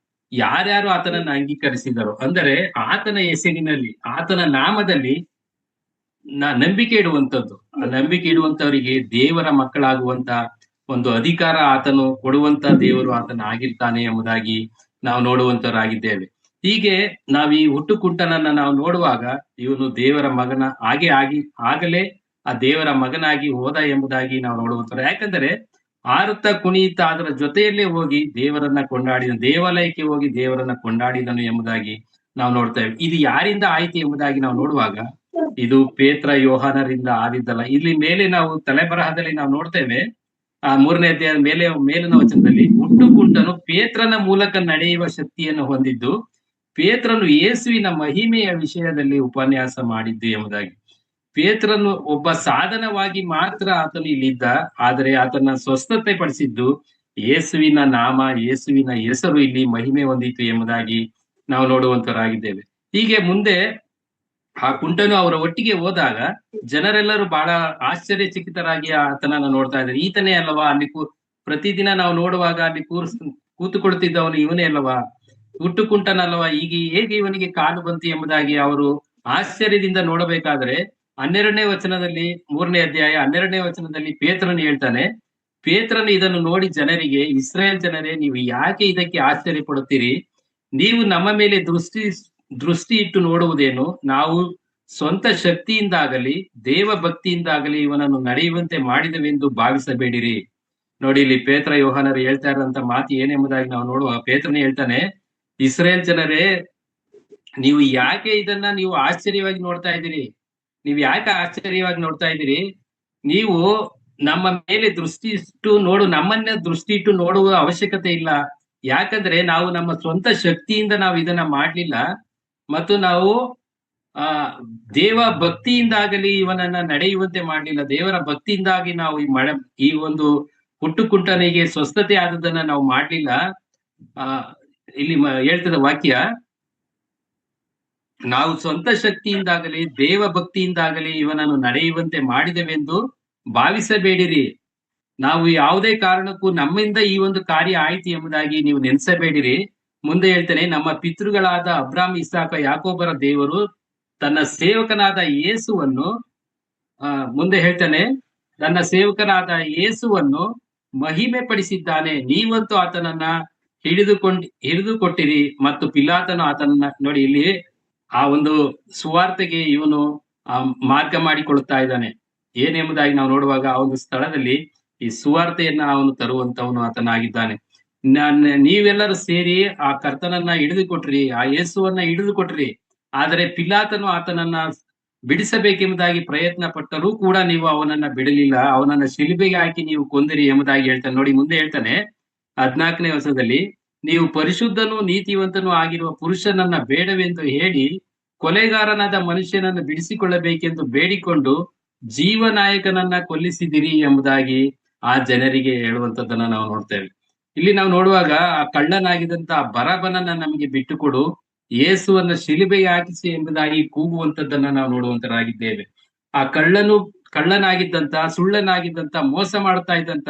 [SPEAKER 1] ಯಾರ್ಯಾರು ಆತನನ್ನ ಅಂಗೀಕರಿಸಿದರು ಅಂದರೆ ಆತನ ಹೆಸರಿನಲ್ಲಿ, ಆತನ ನಾಮದಲ್ಲಿ ನಂಬಿಕೆ ಇಡುವಂತದ್ದು. ಆ ನಂಬಿಕೆ ಇಡುವಂತವರಿಗೆ ದೇವರ ಮಕ್ಕಳಾಗುವಂತ ಒಂದು ಅಧಿಕಾರ ಆತನು ಕೊಡುವಂತ ದೇವರು ಆತನ ಆಗಿರ್ತಾನೆ ಎಂಬುದಾಗಿ ನಾವು ನೋಡುವಂತವರಾಗಿದ್ದೇವೆ. ಹೀಗೆ ನಾವು ಈ ಹುಟ್ಟುಕುಂಟನನ್ನ ನಾವು ನೋಡುವಾಗ, ಇವನು ದೇವರ ಮಗನ ಆಗಲೇ ಆ ದೇವರ ಮಗನಾಗಿ ಹೋದ ಎಂಬುದಾಗಿ ನಾವು ನೋಡುವಂತವ್ರು. ಯಾಕಂದ್ರೆ ಆರುತ್ತ ಕುಣಿಯುತ್ತಾ ಅದರ ಜೊತೆಯಲ್ಲೇ ಹೋಗಿ ದೇವರನ್ನ ಕೊಂಡಾಡಿದ, ದೇವಾಲಯಕ್ಕೆ ಹೋಗಿ ದೇವರನ್ನ ಕೊಂಡಾಡಿದನು ಎಂಬುದಾಗಿ ನಾವು ನೋಡ್ತೇವೆ. ಇದು ಯಾರಿಂದ ಆಯ್ತು ಎಂಬುದಾಗಿ ನಾವು ನೋಡುವಾಗ, ಇದು ಪೇತ್ರ ಯೋಹಾನರಿಂದ ಆದಿದ್ದಲ್ಲ. ಇಲ್ಲಿ ಮೇಲೆ ನಾವು ತಲೆಬರಹದಲ್ಲಿ ನಾವು ನೋಡ್ತೇವೆ, ಆ 3ನೇ ಅಧ್ಯಾಯದ ಮೇಲಿನ ವಚನದಲ್ಲಿ, ಹುಟ್ಟುಕುಂಟನು ಪೇತ್ರನ ಮೂಲಕ ನಡೆಯುವ ಶಕ್ತಿಯನ್ನು ಹೊಂದಿದ್ದು, ಪೇತ್ರನು ಯೇಸುವಿನ ಮಹಿಮೆಯ ವಿಷಯದಲ್ಲಿ ಉಪನ್ಯಾಸ ಮಾಡಿದ್ದು ಎಂಬುದಾಗಿ. ಪೇತ್ರನು ಒಬ್ಬ ಸಾಧನವಾಗಿ ಮಾತ್ರ ಆತನು ಇಲ್ಲಿದ್ದ, ಆದರೆ ಆತನ ಸ್ವಸ್ಥತೆ ಪಡಿಸಿದ್ದು ಯೇಸುವಿನ ನಾಮ, ಯೇಸುವಿನ ಹೆಸರು ಇಲ್ಲಿ ಮಹಿಮೆ ಹೊಂದಿತು ಎಂಬುದಾಗಿ ನಾವು ನೋಡುವಂತರಾಗಿದ್ದೇವೆ. ಹೀಗೆ ಮುಂದೆ ಆ ಕುಂಟನು ಅವರ ಒಟ್ಟಿಗೆ ಹೋದಾಗ ಜನರೆಲ್ಲರೂ ಬಹಳ ಆಶ್ಚರ್ಯಚಕಿತರಾಗಿ ಆತನನ್ನ ನೋಡ್ತಾ ಇದ್ದಾರೆ. ಈತನೇ ಅಲ್ಲವಾ ಅಲ್ಲಿ ಪ್ರತಿದಿನ ನಾವು ನೋಡುವಾಗ ಅಲ್ಲಿ ಕೂತುಕೊಳ್ತಿದ್ದವನು ಇವನೇ ಅಲ್ಲವಾ, ಹುಟ್ಟುಕುಂಟನಲ್ಲವಾ, ಈಗ ಹೇಗೆ ಇವನಿಗೆ ಕಾಲು ಬಂತು ಎಂಬುದಾಗಿ ಅವರು ಆಶ್ಚರ್ಯದಿಂದ ನೋಡಬೇಕಾದ್ರೆ 12ನೇ ವಚನದಲ್ಲಿ, 3ನೇ ಅಧ್ಯಾಯ 12ನೇ ವಚನದಲ್ಲಿ ಪೇತ್ರನು ಹೇಳ್ತಾನೆ, ಪೇತ್ರನು ಇದನ್ನು ನೋಡಿ ಜನರಿಗೆ, ಇಸ್ರಾಯೇಲ್ ಜನರೇ, ನೀವು ಯಾಕೆ ಇದಕ್ಕೆ ಆಶ್ಚರ್ಯ ಪಡುತ್ತೀರಿ? ನೀವು ನಮ್ಮ ಮೇಲೆ ದೃಷ್ಟಿ ಇಟ್ಟು ನೋಡುವುದೇನು? ನಾವು ಸ್ವಂತ ಶಕ್ತಿಯಿಂದಾಗಲಿ ದೇವ ಭಕ್ತಿಯಿಂದಾಗಲಿ ಇವನನ್ನು ನಡೆಯುವಂತೆ ಮಾಡಿದವೆಂದು ಭಾವಿಸಬೇಡಿರಿ. ನೋಡಿ, ಇಲ್ಲಿ ಪೇತ್ರ ಯೋಹಾನರು ಹೇಳ್ತಾ ಇರೋಂತ ಮಾತು ಏನೆಂಬುದಾಗಿ ನಾವು ನೋಡುವ, ಪೇತ್ರನೇ ಹೇಳ್ತಾನೆ, ಇಸ್ರೇಲ್ ಜನರೇ, ನೀವು ಯಾಕೆ ಇದನ್ನ ನೀವು ಆಶ್ಚರ್ಯವಾಗಿ ನೋಡ್ತಾ ಇದ್ದೀರಿ? ನೀವು ಯಾಕೆ ಆಶ್ಚರ್ಯವಾಗಿ ನೋಡ್ತಾ ಇದ್ದೀರಿ? ನೀವು ನಮ್ಮ ಮೇಲೆ ನಮ್ಮನ್ನ ದೃಷ್ಟಿ ಇಟ್ಟು ನೋಡುವ ಅವಶ್ಯಕತೆ ಇಲ್ಲ. ಯಾಕಂದ್ರೆ ನಾವು ನಮ್ಮ ಸ್ವಂತ ಶಕ್ತಿಯಿಂದ ನಾವು ಇದನ್ನ ಮಾಡ್ಲಿಲ್ಲ, ಮತ್ತು ನಾವು ದೇವ ಭಕ್ತಿಯಿಂದಾಗಲಿ ಇವನನ್ನ ನಡೆಯುವಂತೆ ಮಾಡ್ಲಿಲ್ಲ. ದೇವರ ಭಕ್ತಿಯಿಂದಾಗಿ ನಾವು ಈ ಒಂದು ಹುಟ್ಟುಕುಂಟನಿಗೆ ಸ್ವಸ್ಥತೆ ಆದದನ್ನ ನಾವು ಮಾಡ್ಲಿಲ್ಲ. ಇಲ್ಲಿ ಹೇಳ್ತದ ವಾಕ್ಯ, ನಾವು ಸ್ವಂತ ಶಕ್ತಿಯಿಂದಾಗಲಿ ದೇವ ಭಕ್ತಿಯಿಂದಾಗಲಿ ಇವನನ್ನು ನಡೆಯುವಂತೆ ಮಾಡಿದೆವೆಂದು ಭಾವಿಸಬೇಡಿರಿ. ನಾವು ಯಾವುದೇ ಕಾರಣಕ್ಕೂ ನಮ್ಮಿಂದ ಈ ಒಂದು ಕಾರ್ಯ ಆಯ್ತು ಎಂಬುದಾಗಿ ನೀವು ನೆನೆಸಬೇಡಿರಿ. ಮುಂದೆ ಹೇಳ್ತಾನೆ, ನಮ್ಮ ಪಿತೃಗಳಾದ ಅಬ್ರಾಮ್, ಇಸಾಕ, ಯಾಕೋಬರ ದೇವರು ತನ್ನ ಸೇವಕನಾದ ಯೇಸುವನ್ನು ಮುಂದೆ ಹೇಳ್ತಾನೆ, ತನ್ನ ಸೇವಕನಾದ ಯೇಸುವನ್ನು ಮಹಿಮೆ ಪಡಿಸಿದ್ದಾನೆ. ನೀವಂತೂ ಆತನನ್ನ ಹಿಡಿದುಕೊಟ್ಟಿರಿ ಮತ್ತು ಪಿಲಾತನು ಆತನನ್ನ, ನೋಡಿ ಇಲ್ಲಿ ಆ ಒಂದು ಸುವಾರ್ತೆಗೆ ಇವನು ಮಾರ್ಗ ಮಾಡಿಕೊಳ್ತಾ ಇದ್ದಾನೆ ಏನೆಂಬುದಾಗಿ ನಾವು ನೋಡುವಾಗ, ಆ ಒಂದು ಸ್ಥಳದಲ್ಲಿ ಈ ಸುವಾರ್ತೆಯನ್ನ ಅವನು ತರುವಂತವನು ಆತನಾಗಿದ್ದಾನೆ. ನೀವೆಲ್ಲರೂ ಸೇರಿ ಆ ಕರ್ತನನ್ನ ಹಿಡಿದುಕೊಟ್ರಿ, ಆ ಯೇಸುವನ್ನ ಹಿಡಿದುಕೊಟ್ರಿ, ಆದರೆ ಪಿಲಾತನು ಆತನನ್ನ ಬಿಡಿಸಬೇಕೆಂಬುದಾಗಿ ಪ್ರಯತ್ನ ಪಟ್ಟರೂ ಕೂಡ ನೀವು ಅವನನ್ನ ಬಿಡಲಿಲ್ಲ, ಅವನನ್ನ ಶಿಲುಬೆಗೆ ಹಾಕಿ ನೀವು ಕೊಂದಿರಿ ಎಂಬುದಾಗಿ ಹೇಳ್ತಾನೆ. ನೋಡಿ, ಮುಂದೆ ಹೇಳ್ತಾನೆ 14ನೇ ವರ್ಷದಲ್ಲಿ, ನೀವು ಪರಿಶುದ್ಧನೂ ನೀತಿವಂತನೂ ಆಗಿರುವ ಪುರುಷನನ್ನ ಬೇಡವೆಂದು ಹೇಳಿ ಕೊಲೆಗಾರನಾದ ಮನುಷ್ಯನನ್ನು ಬಿಡಿಸಿಕೊಳ್ಳಬೇಕೆಂದು ಬೇಡಿಕೊಂಡು ಜೀವನಾಯಕನನ್ನ ಕೊಲ್ಲಿಸಿದಿರಿ ಎಂಬುದಾಗಿ ಆ ಜನರಿಗೆ ಹೇಳುವಂತದ್ದನ್ನ ನಾವು ನೋಡ್ತೇವೆ. ಇಲ್ಲಿ ನಾವು ನೋಡುವಾಗ, ಆ ಕಳ್ಳನಾಗಿದ್ದಂತ ಬರಬನನ್ನ ನಮಗೆ ಬಿಟ್ಟುಕೊಡು, ಯೇಸುವನ್ನ ಶಿಲುಬೆಗೆ ಹಾಕಿಸಿ ಎಂಬುದಾಗಿ ಕೂಗುವಂತದ್ದನ್ನ ನಾವು ನೋಡುವಂತರಾಗಿದ್ದೇವೆ. ಆ ಕಳ್ಳನಾಗಿದ್ದಂತ, ಸುಳ್ಳನಾಗಿದ್ದಂತ, ಮೋಸ ಮಾಡ್ತಾ ಇದ್ದಂತ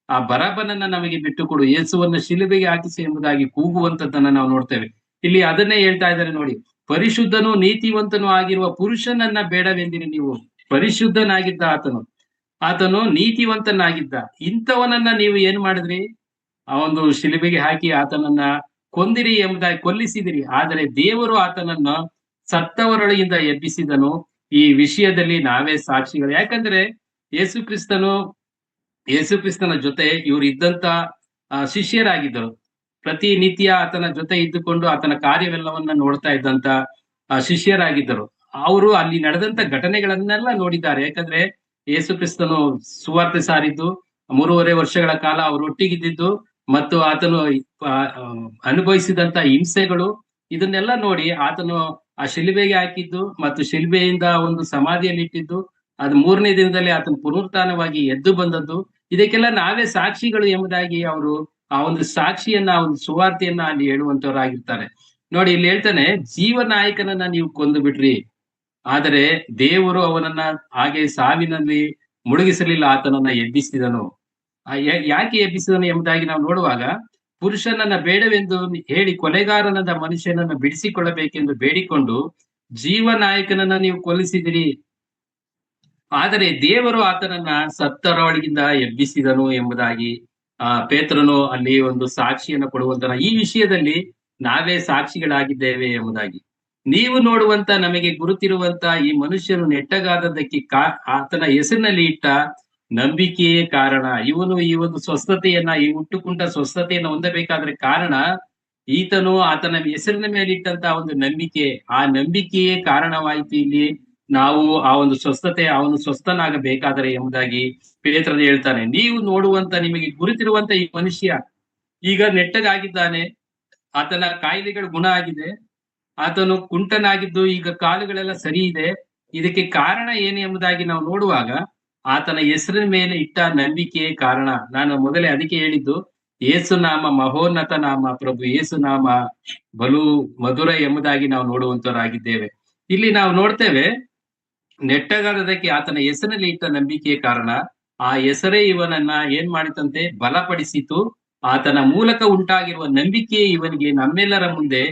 [SPEAKER 1] ಆ ಬರಬನನ್ನ ನಮಗೆ ಬಿಟ್ಟುಕೊಡು, ಯೇಸುವನ್ನ ಶಿಲುಬೆಗೆ ಹಾಕಿಸಿ ಎಂಬುದಾಗಿ ಕೂಗುವಂತದ್ದನ್ನ ನಾವು ನೋಡ್ತೇವೆ. ಇಲ್ಲಿ ಅದನ್ನೇ ಹೇಳ್ತಾ ಇದ್ದಾರೆ ನೋಡಿ, ಪರಿಶುದ್ಧನೂ ನೀತಿವಂತನೂ ಆಗಿರುವ ಪುರುಷನನ್ನ ಬೇಡವೆಂದಿರಿ ನೀವು. ಪರಿಶುದ್ಧನಾಗಿದ್ದ ಆತನು ನೀತಿವಂತನಾಗಿದ್ದ, ಇಂಥವನನ್ನ ನೀವು ಏನ್ ಮಾಡಿದ್ರಿ? ಆ ಒಂದು ಶಿಲುಬೆಗೆ ಹಾಕಿ ಆತನನ್ನ ಕೊಂದಿರಿ ಎಂಬುದಾಗಿ ಕೊಲ್ಲಿಸಿದಿರಿ. ಆದರೆ ದೇವರು ಆತನನ್ನ ಸತ್ತವರೊಳಗಿಂದ ಎಬ್ಬಿಸಿದನು. ಈ ವಿಷಯದಲ್ಲಿ ನಾವೇ ಸಾಕ್ಷಿಗಳು. ಯಾಕಂದ್ರೆ ಯೇಸು ಕ್ರಿಸ್ತನ ಜೊತೆ ಇವರು ಇದ್ದಂತ ಶಿಷ್ಯರಾಗಿದ್ದರು. ಪ್ರತಿನಿತ್ಯ ಆತನ ಜೊತೆ ಇದ್ದುಕೊಂಡು ಆತನ ಕಾರ್ಯವೆಲ್ಲವನ್ನ ನೋಡ್ತಾ ಇದ್ದಂತ ಶಿಷ್ಯರಾಗಿದ್ದರು. ಅವರು ಅಲ್ಲಿ ನಡೆದಂತ ಘಟನೆಗಳನ್ನೆಲ್ಲ ನೋಡಿದ್ದಾರೆ. ಯಾಕಂದ್ರೆ ಯೇಸು ಕ್ರಿಸ್ತನು ಸುವಾರ್ತೆ ಸಾರಿದ್ದು, 3.5 ವರ್ಷಗಳ ಕಾಲ ಅವರೊಟ್ಟಿಗಿದ್ದು ಮತ್ತು ಆತನು ಅನುಭವಿಸಿದಂತ ಹಿಂಸೆಗಳು, ಇದನ್ನೆಲ್ಲ ನೋಡಿ ಆತನು ಆ ಶಿಲುಬೆಗೆ ಹಾಕಿದ್ದು ಮತ್ತು ಶಿಲುಬೆಯಿಂದ ಒಂದು ಸಮಾಧಿಯಲ್ಲಿ ಇಟ್ಟಿದ್ದು, ಅದು 3ನೇ ದಿನದಲ್ಲಿ ಆತನು ಪುನರುತ್ಥಾನವಾಗಿ ಎದ್ದು ಬಂದದ್ದು, ಇದಕ್ಕೆಲ್ಲ ನಾವೇ ಸಾಕ್ಷಿಗಳು ಎಂಬುದಾಗಿ ಅವರು ಆ ಒಂದು ಸಾಕ್ಷಿಯನ್ನ, ಆ ಒಂದು ಸುವಾರ್ತೆಯನ್ನ ಅಲ್ಲಿ ಹೇಳುವಂತವರಾಗಿರ್ತಾರೆ. ನೋಡಿ ಇಲ್ಲಿ ಹೇಳ್ತಾನೆ, ಜೀವ ನಾಯಕನನ್ನ ನೀವು ಕೊಂದು ಬಿಟ್ರಿ, ಆದರೆ ದೇವರು ಅವನನ್ನ ಹಾಗೆ ಸಾವಿನಲ್ಲಿ ಮುಳುಗಿಸಲಿಲ್ಲ, ಆತನನ್ನ ಎಬ್ಬಿಸಿದನು. ಯಾಕೆ ಎಬ್ಬಿಸಿದನು ಎಂಬುದಾಗಿ ನಾವು ನೋಡುವಾಗ, ಪುರುಷನನ್ನ ಬೇಡವೆಂದು ಹೇಳಿ ಕೊಲೆಗಾರನಾದ ಮನುಷ್ಯನನ್ನ ಬಿಡಿಸಿಕೊಳ್ಳಬೇಕೆಂದು ಬೇಡಿಕೊಂಡು ಜೀವ ನಾಯಕನನ್ನ ನೀವು ಕೊಲ್ಲಿಸಿದಿರಿ, ಆದರೆ ದೇವರು ಆತನನ್ನ ಸತ್ತರೊಳಗಿಂದ ಎಬ್ಬಿಸಿದನು ಎಂಬುದಾಗಿ ಪೇತ್ರನು ಅಲ್ಲಿ ಒಂದು ಸಾಕ್ಷಿಯನ್ನು ಕೊಡುವಂತರ, ಈ ವಿಷಯದಲ್ಲಿ ನಾವೇ ಸಾಕ್ಷಿಗಳಾಗಿದ್ದೇವೆ ಎಂಬುದಾಗಿ. ನೀವು ನೋಡುವಂತ, ನಮಗೆ ಗುರುತಿರುವಂತ ಈ ಮನುಷ್ಯನು ನೆಟ್ಟಗಾದದ್ದಕ್ಕೆ ಆತನ ಹೆಸರಿನಲ್ಲಿ ಇಟ್ಟ ನಂಬಿಕೆಯೇ ಕಾರಣ. ಇವನು ಈ ಒಂದು ಸ್ವಸ್ಥತೆಯನ್ನ, ಈ ಹುಟ್ಟುಕುಂಟ ಸ್ವಸ್ಥತೆಯನ್ನ ಹೊಂದಬೇಕಾದ್ರೆ ಕಾರಣ ಈತನು ಆತನ ಹೆಸರಿನ ಮೇಲೆ ಇಟ್ಟಂತ ಒಂದು ನಂಬಿಕೆ. ಆ ನಂಬಿಕೆಯೇ ಕಾರಣವಾಯಿತು ಇಲ್ಲಿ ನಾವು ಆ ಒಂದು ಸ್ವಸ್ಥತೆ, ಅವನು ಸ್ವಸ್ಥನಾಗಬೇಕಾದರೆ ಎಂಬುದಾಗಿ ಪೇತ್ರನು ಹೇಳ್ತಾನೆ. ನೀವು ನೋಡುವಂತ, ನಿಮಗೆ ಗುರುತಿರುವಂತ ಈ ಮನುಷ್ಯ ಈಗ ನೆಟ್ಟಗಾಗಿದ್ದಾನೆ, ಆತನ ಕಾಯಿಲೆಗಳು ಗುಣ ಆಗಿದೆ, ಆತನು ಕುಂಟನಾಗಿದ್ದು ಈಗ ಕಾಲುಗಳೆಲ್ಲ ಸರಿ ಇದೆ. ಇದಕ್ಕೆ ಕಾರಣ ಏನು ಎಂಬುದಾಗಿ ನಾವು ನೋಡುವಾಗ, ಆತನ ಹೆಸರಿನ ಮೇಲೆ ಇಟ್ಟ ನಂಬಿಕೆಯೇ ಕಾರಣ. ನಾನು ಮೊದಲೇ ಅದಕ್ಕೆ ಹೇಳಿದ್ದು, ಯೇಸು ನಾಮ ಮಹೋನ್ನತ ನಾಮ, ಪ್ರಭು ಯೇಸು ನಾಮ ಬಲು ಮಧುರ ಎಂಬುದಾಗಿ ನಾವು ನೋಡುವಂತವರಾಗಿದ್ದೇವೆ. ಇಲ್ಲಿ ನಾವು ನೋಡ್ತೇವೆ, ನೆಟ್ಟಗಾದದಕ್ಕೆ ಆತನ ಹೆಸರಿನಲ್ಲಿ ಇಟ್ಟ ನಂಬಿಕೆಯೇ ಕಾರಣ. ಆ ಹೆಸರೇ ಇವನನ್ನ ಏನ್ ಮಾಡಿತಂತೆ, ಬಲಪಡಿಸಿತು. ಆತನ ಮೂಲಕ ಉಂಟಾಗಿರುವ ನಂಬಿಕೆ ಇವನಿಗೆ ನಮ್ಮೆಲ್ಲರ ಮುಂದೆ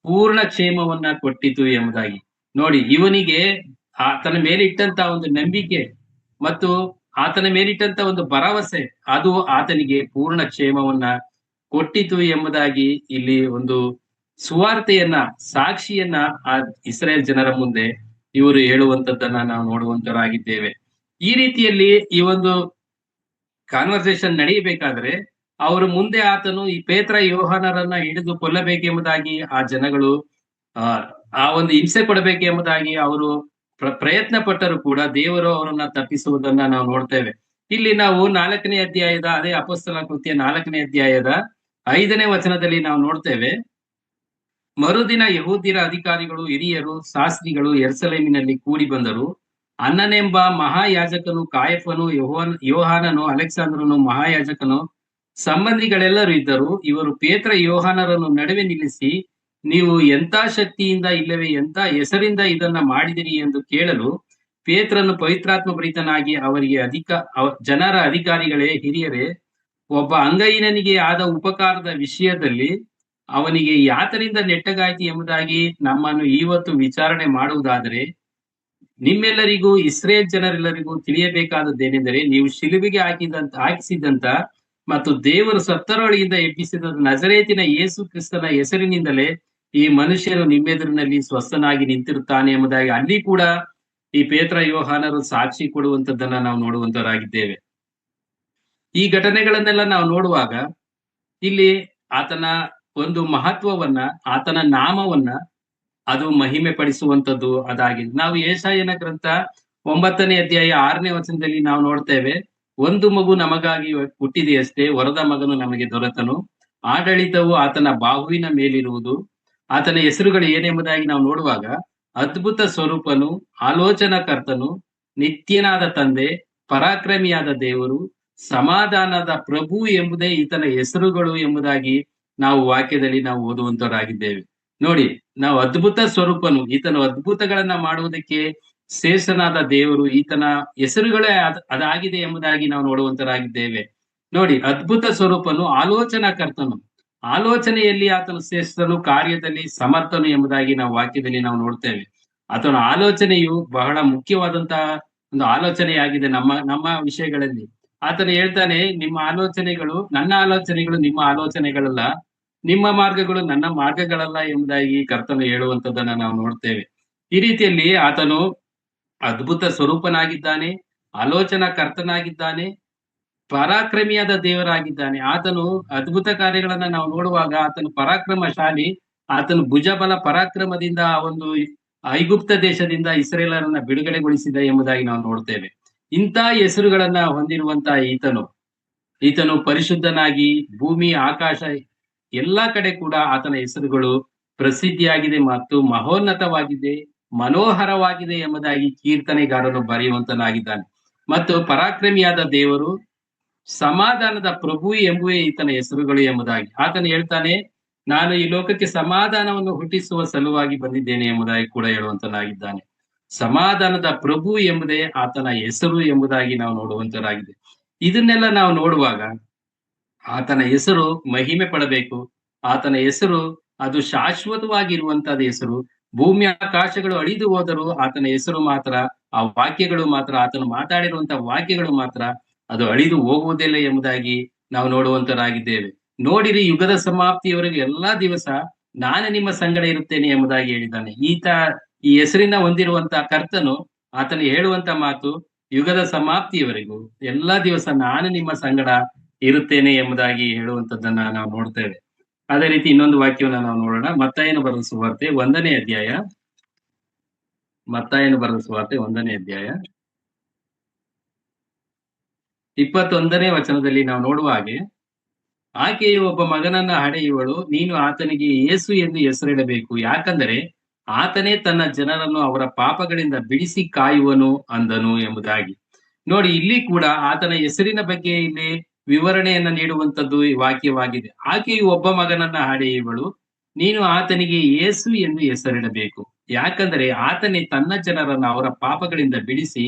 [SPEAKER 1] ಪೂರ್ಣ ಕ್ಷೇಮವನ್ನ ಕೊಟ್ಟಿತು ಎಂಬುದಾಗಿ. ನೋಡಿ, ಇವನಿಗೆ ಆತನ ಮೇಲೆ ಇಟ್ಟಂತ ಒಂದು ನಂಬಿಕೆ ಮತ್ತು ಆತನ ಮೇಲಿಟ್ಟಂತ ಒಂದು ಭರವಸೆ, ಅದು ಆತನಿಗೆ ಪೂರ್ಣ ಕ್ಷೇಮವನ್ನ ಕೊಟ್ಟಿತು ಎಂಬುದಾಗಿ ಇಲ್ಲಿ ಒಂದು ಸುವಾರ್ತೆಯನ್ನ, ಸಾಕ್ಷಿಯನ್ನ ಆ ಇಸ್ರೇಲ್ ಜನರ ಮುಂದೆ ಇವರು ಹೇಳುವಂತದ್ದನ್ನ ನಾವು ನೋಡುವಂತರಾಗಿದ್ದೇವೆ. ಈ ರೀತಿಯಲ್ಲಿ ಈ ಒಂದು ಕಾನ್ವರ್ಸೇಷನ್ ನಡೆಯಬೇಕಾದ್ರೆ, ಅವರು ಮುಂದೆ ಆತನು ಈ ಪೇತ್ರ ಯೋಹಾನರನ್ನ ಹಿಡಿದು ಕೊಲ್ಲಬೇಕೆಂಬುದಾಗಿ ಆ ಜನಗಳು ಆ ಒಂದು ಹಿಂಸೆ ಕೊಡಬೇಕೆಂಬುದಾಗಿ ಅವರು ಪ್ರಯತ್ನ ಪಟ್ಟರು ಕೂಡ ದೇವರು ಅವರನ್ನ ತಪ್ಪಿಸುವುದನ್ನ ನಾವು ನೋಡ್ತೇವೆ. ಇಲ್ಲಿ ನಾವು 4ನೇ ಅಧ್ಯಾಯದ, ಅದೇ ಅಪೊಸ್ತಲ ಕೃತ್ಯ 4ನೇ ಅಧ್ಯಾಯದ 5ನೇ ವಚನದಲ್ಲಿ ನಾವು ನೋಡ್ತೇವೆ, ಮರುದಿನ ಯಹೂದ್ಯರ ಅಧಿಕಾರಿಗಳು, ಹಿರಿಯರು, ಶಾಸ್ತ್ರಿಗಳು ಯೆರೂಸಲೇಮಿನಲ್ಲಿ ಕೂಡಿ ಬಂದರು. ಅನ್ನನೆಂಬ ಮಹಾಯಾಜಕನು, ಕಾಯಫನು, ಯೋಹಾನನು, ಅಲೆಕ್ಸಾಂದ್ರನು ಮಹಾಯಾಜಕನು, ಸಂಬಂಧಿಗಳೆಲ್ಲರೂ ಇದ್ದರು. ಇವರು ಪೇತ್ರ ಯೋಹಾನರನ್ನು ನಡುವೆ ನಿಲ್ಲಿಸಿ, ನೀವು ಎಂಥ ಶಕ್ತಿಯಿಂದ ಇಲ್ಲವೇ ಎಂಥ ಹೆಸರಿಂದ ಇದನ್ನ ಮಾಡಿದಿರಿ ಎಂದು ಕೇಳಲು, ಪೇತ್ರನು ಪವಿತ್ರಾತ್ಮ ಭರಿತನಾಗಿ ಅವರಿಗೆ, ಜನರ ಅಧಿಕಾರಿಗಳೇ, ಹಿರಿಯರೇ, ಒಬ್ಬ ಅಂಗಹೀನನಿಗೆ ಆದ ಉಪಕಾರದ ವಿಷಯದಲ್ಲಿ ಅವನಿಗೆ ಯಾತರಿಂದ ನೆಟ್ಟಗಾಯ್ತು ಎಂಬುದಾಗಿ ನಮ್ಮನ್ನು ಇವತ್ತು ವಿಚಾರಣೆ ಮಾಡುವುದಾದರೆ, ನಿಮ್ಮೆಲ್ಲರಿಗೂ ಇಸ್ರೇಲ್ ಜನರೆಲ್ಲರಿಗೂ ತಿಳಿಯಬೇಕಾದದ್ದೇನೆಂದರೆ, ನೀವು ಶಿಲುಬೆಗೆ ಹಾಕಿಸಿದಂತ ಮತ್ತು ದೇವರು ಸತ್ತರೊಳಗಿಂದ ಎಬ್ಬಿಸಿದ ನಜರೇತಿನ ಯೇಸು ಕ್ರಿಸ್ತನ ಹೆಸರಿನಿಂದಲೇ ಈ ಮನುಷ್ಯನು ನಿಮ್ಮೆದುರಿನಲ್ಲಿ ಸ್ವಸ್ಥನಾಗಿ ನಿಂತಿರುತ್ತಾನೆ ಎಂಬುದಾಗಿ ಅಲ್ಲಿ ಕೂಡ ಈ ಪೇತ್ರ ಯೋಹಾನರು ಸಾಕ್ಷಿ ಕೊಡುವಂತದ್ದನ್ನ ನಾವು ನೋಡುವಂತವರಾಗಿದ್ದೇವೆ. ಈ ಘಟನೆಗಳನ್ನೆಲ್ಲ ನಾವು ನೋಡುವಾಗ ಇಲ್ಲಿ ಆತನ ಒಂದು ಮಹತ್ವವನ್ನ, ಆತನ ನಾಮವನ್ನ ಅದು ಮಹಿಮೆ ಪಡಿಸುವಂತದ್ದು ಅದಾಗಿದೆ. ನಾವು ಯೆಶಾಯನ ಗ್ರಂಥ 9ನೇ ಅಧ್ಯಾಯ 6ನೇ ವಚನದಲ್ಲಿ ನಾವು ನೋಡ್ತೇವೆ, ಒಂದು ಮಗು ನಮಗಾಗಿ ಹುಟ್ಟಿದೆಯಷ್ಟೇ, ವರದ ಮಗನು ನಮಗೆ ದೊರೆತನು, ಆಡಳಿತವು ಆತನ ಬಾಹುವಿನ ಮೇಲಿರುವುದು. ಆತನ ಹೆಸರುಗಳು ಏನೆಂಬುದಾಗಿ ನಾವು ನೋಡುವಾಗ, ಅದ್ಭುತ ಸ್ವರೂಪನು, ಆಲೋಚನಾಕರ್ತನು, ನಿತ್ಯನಾದ ತಂದೆ, ಪರಾಕ್ರಮಿಯಾದ ದೇವರು, ಸಮಾಧಾನದ ಪ್ರಭು ಎಂಬುದೇ ಈತನ ಹೆಸರುಗಳು ಎಂಬುದಾಗಿ ನಾವು ವಾಕ್ಯದಲ್ಲಿ ನಾವು ಓದುವಂತವರಾಗಿದ್ದೇವೆ. ನೋಡಿ, ನಾವು ಅದ್ಭುತ ಸ್ವರೂಪನು, ಈತನ ಅದ್ಭುತಗಳನ್ನ ಮಾಡುವುದಕ್ಕೆ ಶ್ರೇಷ್ಠನಾದ ದೇವರು, ಈತನ ಹೆಸರುಗಳೇ ಅದಾಗಿದೆ ಎಂಬುದಾಗಿ ನಾವು ನೋಡುವಂತರಾಗಿದ್ದೇವೆ. ನೋಡಿ, ಅದ್ಭುತ ಸ್ವರೂಪನು, ಆಲೋಚನಾಕರ್ತನು, ಆಲೋಚನೆಯಲ್ಲಿ ಆತನು ಶ್ರೇಷ್ಠನು, ಕಾರ್ಯದಲ್ಲಿ ಸಮರ್ಥನು ಎಂಬುದಾಗಿ ನಾವು ವಾಕ್ಯದಲ್ಲಿ ನಾವು ನೋಡ್ತೇವೆ. ಆತನ ಆಲೋಚನೆಯು ಬಹಳ ಮುಖ್ಯವಾದಂತಹ ಒಂದು ಆಲೋಚನೆಯಾಗಿದೆ ನಮ್ಮ ವಿಷಯಗಳಲ್ಲಿ. ಆತನು ಹೇಳ್ತಾನೆ, ನಿಮ್ಮ ಆಲೋಚನೆಗಳು ನನ್ನ ಆಲೋಚನೆಗಳು ನಿಮ್ಮ ಆಲೋಚನೆಗಳಲ್ಲ, ನಿಮ್ಮ ಮಾರ್ಗಗಳು ನನ್ನ ಮಾರ್ಗಗಳಲ್ಲ ಎಂಬುದಾಗಿ ಕರ್ತನು ಹೇಳುವಂತದ್ದನ್ನ ನಾವು ನೋಡ್ತೇವೆ. ಈ ರೀತಿಯಲ್ಲಿ ಆತನು ಅದ್ಭುತ ಸ್ವರೂಪನಾಗಿದ್ದಾನೆ, ಆಲೋಚನಾಕರ್ತನಾಗಿದ್ದಾನೆ, ಪರಾಕ್ರಮಿಯಾದ ದೇವರಾಗಿದ್ದಾನೆ. ಆತನು ಅದ್ಭುತ ಕಾರ್ಯಗಳನ್ನ ನಾವು ನೋಡುವಾಗ ಆತನು ಪರಾಕ್ರಮಶಾಲಿ, ಆತನು ಭುಜಬಲ ಪರಾಕ್ರಮದಿಂದ ಆ ಒಂದು ಐಗುಪ್ತ ದೇಶದಿಂದ ಇಸ್ರೇಲರನ್ನ ಬಿಡುಗಡೆಗೊಳಿಸಿದ ಎಂಬುದಾಗಿ ನಾವು ನೋಡ್ತೇವೆ. ಇಂಥ ಹೆಸರುಗಳನ್ನ ಹೊಂದಿರುವಂತ ಈತನು ಪರಿಶುದ್ಧನಾಗಿ, ಭೂಮಿ ಆಕಾಶ ಎಲ್ಲಾ ಕಡೆ ಕೂಡ ಆತನ ಹೆಸರುಗಳು ಪ್ರಸಿದ್ಧಿಯಾಗಿದೆ ಮತ್ತು ಮಹೋನ್ನತವಾಗಿದೆ, ಮನೋಹರವಾಗಿದೆ ಎಂಬುದಾಗಿ ಕೀರ್ತನೆಗಾರನು ಬರೆಯುವಂತನಾಗಿದ್ದಾನೆ. ಮತ್ತು ಪರಾಕ್ರಮಿಯಾದ ದೇವರು, ಸಮಾಧಾನದ ಪ್ರಭು ಎಂಬುವೇ ಈತನ ಹೆಸರುಗಳು ಎಂಬುದಾಗಿ ಆತನು ಹೇಳ್ತಾನೆ. ನಾನು ಈ ಲೋಕಕ್ಕೆ ಸಮಾಧಾನವನ್ನು ಹುಟ್ಟಿಸುವ ಸಲುವಾಗಿ ಬಂದಿದ್ದೇನೆ ಎಂಬುದಾಗಿ ಕೂಡ ಹೇಳುವಂತನಾಗಿದ್ದಾನೆ. ಸಮಾಧಾನದ ಪ್ರಭು ಎಂಬುದೇ ಆತನ ಹೆಸರು ಎಂಬುದಾಗಿ ನಾವು ನೋಡುವಂತರಾಗಿದೆ. ಇದನ್ನೆಲ್ಲ ನಾವು ನೋಡುವಾಗ ಆತನ ಹೆಸರು ಮಹಿಮೆ ಪಡಬೇಕು. ಆತನ ಹೆಸರು ಅದು ಶಾಶ್ವತವಾಗಿರುವಂತದ ಹೆಸರು. ಭೂಮಿ ಆಕಾಶಗಳು ಅಳಿದು ಹೋದರೂ ಆತನ ಹೆಸರು ಮಾತ್ರ, ಆ ವಾಕ್ಯಗಳು ಮಾತ್ರ, ಆತನು ಮಾತಾಡಿರುವಂತಹ ವಾಕ್ಯಗಳು ಮಾತ್ರ ಅದು ಅಳಿದು ಹೋಗುವುದಿಲ್ಲ ಎಂಬುದಾಗಿ ನಾವು ನೋಡುವಂತರಾಗಿದ್ದೇವೆ. ನೋಡಿರಿ, ಯುಗದ ಸಮಾಪ್ತಿಯವರೆಗೆ ಎಲ್ಲಾ ದಿವಸ ನಾನು ನಿಮ್ಮ ಸಂಗಡ ಇರುತ್ತೇನೆ ಎಂಬುದಾಗಿ ಹೇಳಿದ್ದಾನೆ. ಈ ಹೆಸರಿನ ಹೊಂದಿರುವಂತಹ ಕರ್ತನು ಆತನು ಹೇಳುವಂತ ಮಾತು, ಯುಗದ ಸಮಾಪ್ತಿಯವರೆಗೂ ಎಲ್ಲಾ ದಿವಸ ನಾನು ನಿಮ್ಮ ಸಂಗಡ ಇರುತ್ತೇನೆ ಎಂಬುದಾಗಿ ಹೇಳುವಂತದ್ದನ್ನ ನಾವು ನೋಡ್ತೇವೆ. ಅದೇ ರೀತಿ ಇನ್ನೊಂದು ವಾಕ್ಯವನ್ನ ನಾವು ನೋಡೋಣ. ಮತ್ತಾಯನು ಬರೆದ ಸುವಾರ್ತೆ 1ನೇ ಅಧ್ಯಾಯ. ಮತ್ತಾಯನು ಬರೆದ ಸುವಾರ್ತೆ 1ನೇ ಅಧ್ಯಾಯ 21ನೇ ವಚನದಲ್ಲಿ ನಾವು ನೋಡುವ ಹಾಗೆ, ಆಕೆಯು ಒಬ್ಬ ಮಗನನ್ನ ಹಡೆಯುವಳು, ನೀನು ಆತನಿಗೆ ಯೇಸು ಎಂದು ಹೆಸರಿಡಬೇಕು, ಯಾಕಂದರೆ ಆತನೇ ತನ್ನ ಜನರನ್ನು ಅವರ ಪಾಪಗಳಿಂದ ಬಿಡಿಸಿ ಕಾಯುವನು ಅಂದನು ಎಂಬುದಾಗಿ. ನೋಡಿ, ಇಲ್ಲಿ ಕೂಡ ಆತನ ಹೆಸರಿನ ಬಗ್ಗೆ ಇಲ್ಲಿ ವಿವರಣೆಯನ್ನ ನೀಡುವಂತದ್ದು ಈ ವಾಕ್ಯವಾಗಿದೆ. ಆಕೆಯು ಒಬ್ಬ ಮಗನನ್ನ ಹಡೆಯುವಳು, ನೀನು ಆತನಿಗೆ ಯೇಸು ಎಂದು ಹೆಸರಿಡಬೇಕು, ಯಾಕಂದರೆ ಆತನೇ ತನ್ನ ಜನರನ್ನ ಅವರ ಪಾಪಗಳಿಂದ ಬಿಡಿಸಿ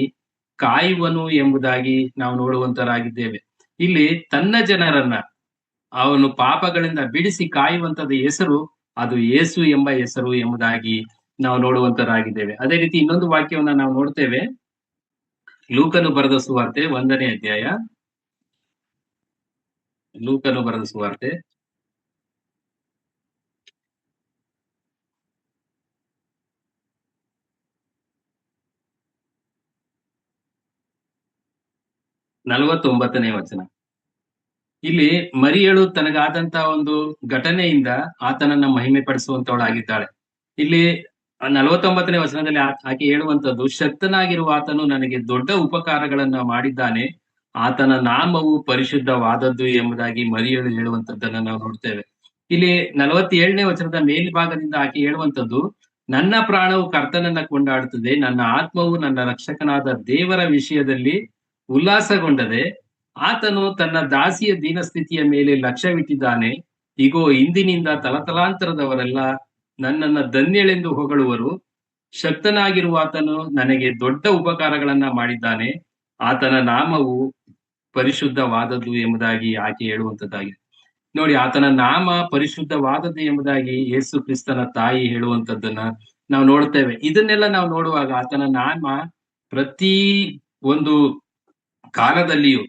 [SPEAKER 1] ಕಾಯುವನು ಎಂಬುದಾಗಿ ನಾವು ನೋಡುವಂತರಾಗಿದ್ದೇವೆ. ಇಲ್ಲಿ ತನ್ನ ಜನರನ್ನ ಅವನು ಪಾಪಗಳಿಂದ ಬಿಡಿಸಿ ಕಾಯುವಂತದ ಹೆಸರು ಅದು ಯೇಸು ಎಂಬ ಹೆಸರು ಎಂಬುದಾಗಿ ನಾವು ನೋಡುವಂತರಾಗಿದ್ದೇವೆ. ಅದೇ ರೀತಿ ಇನ್ನೊಂದು ವಾಕ್ಯವನ್ನ ನಾವು ನೋಡ್ತೇವೆ. ಲೂಕನು ಬರೆದ ಸುವಾರ್ತೆ 1ನೇ ಅಧ್ಯಾಯ. ಲೂಕನು ಬರೆದ ಸುವಾರ್ತೆ 49ನೇ ವಚನ. ಇಲ್ಲಿ ಮರಿಯಳು ತನಗಾದಂತ ಒಂದು ಘಟನೆಯಿಂದ ಆತನನ್ನ ಮಹಿಮೆ ಪಡಿಸುವಂತವಳಾಗಿದ್ದಾಳೆ. ಇಲ್ಲಿ 49ನೇ ವಚನದಲ್ಲಿ ಆಕೆ ಹೇಳುವಂತದ್ದು, ಶಕ್ತನಾಗಿರುವ ಆತನು ನನಗೆ ದೊಡ್ಡ ಉಪಕಾರಗಳನ್ನ ಮಾಡಿದ್ದಾನೆ, ಆತನ ನಾಮವು ಪರಿಶುದ್ಧವಾದದ್ದು ಎಂಬುದಾಗಿ ಮರಿಯಳು ಹೇಳುವಂತದ್ದನ್ನ ನಾವು ನೋಡ್ತೇವೆ. ಇಲ್ಲಿ 47ನೇ ವಚನದ ಮೇಲ್ಭಾಗದಿಂದ ಆಕೆ ಹೇಳುವಂತದ್ದು, ನನ್ನ ಪ್ರಾಣವು ಕರ್ತನನ್ನ ಕೊಂಡಾಡುತ್ತದೆ, ನನ್ನ ಆತ್ಮವು ನನ್ನ ರಕ್ಷಕನಾದ ದೇವರ ವಿಷಯದಲ್ಲಿ ಉಲ್ಲಾಸಗೊಂಡದೆ, ಆತನು ತನ್ನ ದಾಸಿಯ ದೀನಸ್ಥಿತಿಯ ಮೇಲೆ ಲಕ್ಷ್ಯವಿಟ್ಟಿದ್ದಾನೆ. ಇಗೋ, ಇಂದಿನಿಂದ ತಲತಲಾಂತರದವರೆಲ್ಲ ನನ್ನನ್ನ ಧನ್ಯಳೆಂದು ಹೊಗಳುವರು. ಶಕ್ತನಾಗಿರುವ ಆತನು ನನಗೆ ದೊಡ್ಡ ಉಪಕಾರಗಳನ್ನ ಮಾಡಿದ್ದಾನೆ, ಆತನ ನಾಮವು ಪರಿಶುದ್ಧವಾದದ್ದು ಎಂಬುದಾಗಿ ಆಕೆ ಹೇಳುವಂತದ್ದಾಗಿದೆ. ನೋಡಿ, ಆತನ ನಾಮ ಪರಿಶುದ್ಧವಾದದ್ದು ಎಂಬುದಾಗಿ ಯೇಸು ಕ್ರಿಸ್ತನ ತಾಯಿ ಹೇಳುವಂತದ್ದನ್ನ ನಾವು ನೋಡ್ತೇವೆ. ಇದನ್ನೆಲ್ಲ ನಾವು ನೋಡುವಾಗ ಆತನ ನಾಮ ಪ್ರತಿ ಒಂದು ಕಾಲದಲ್ಲಿಯೂ,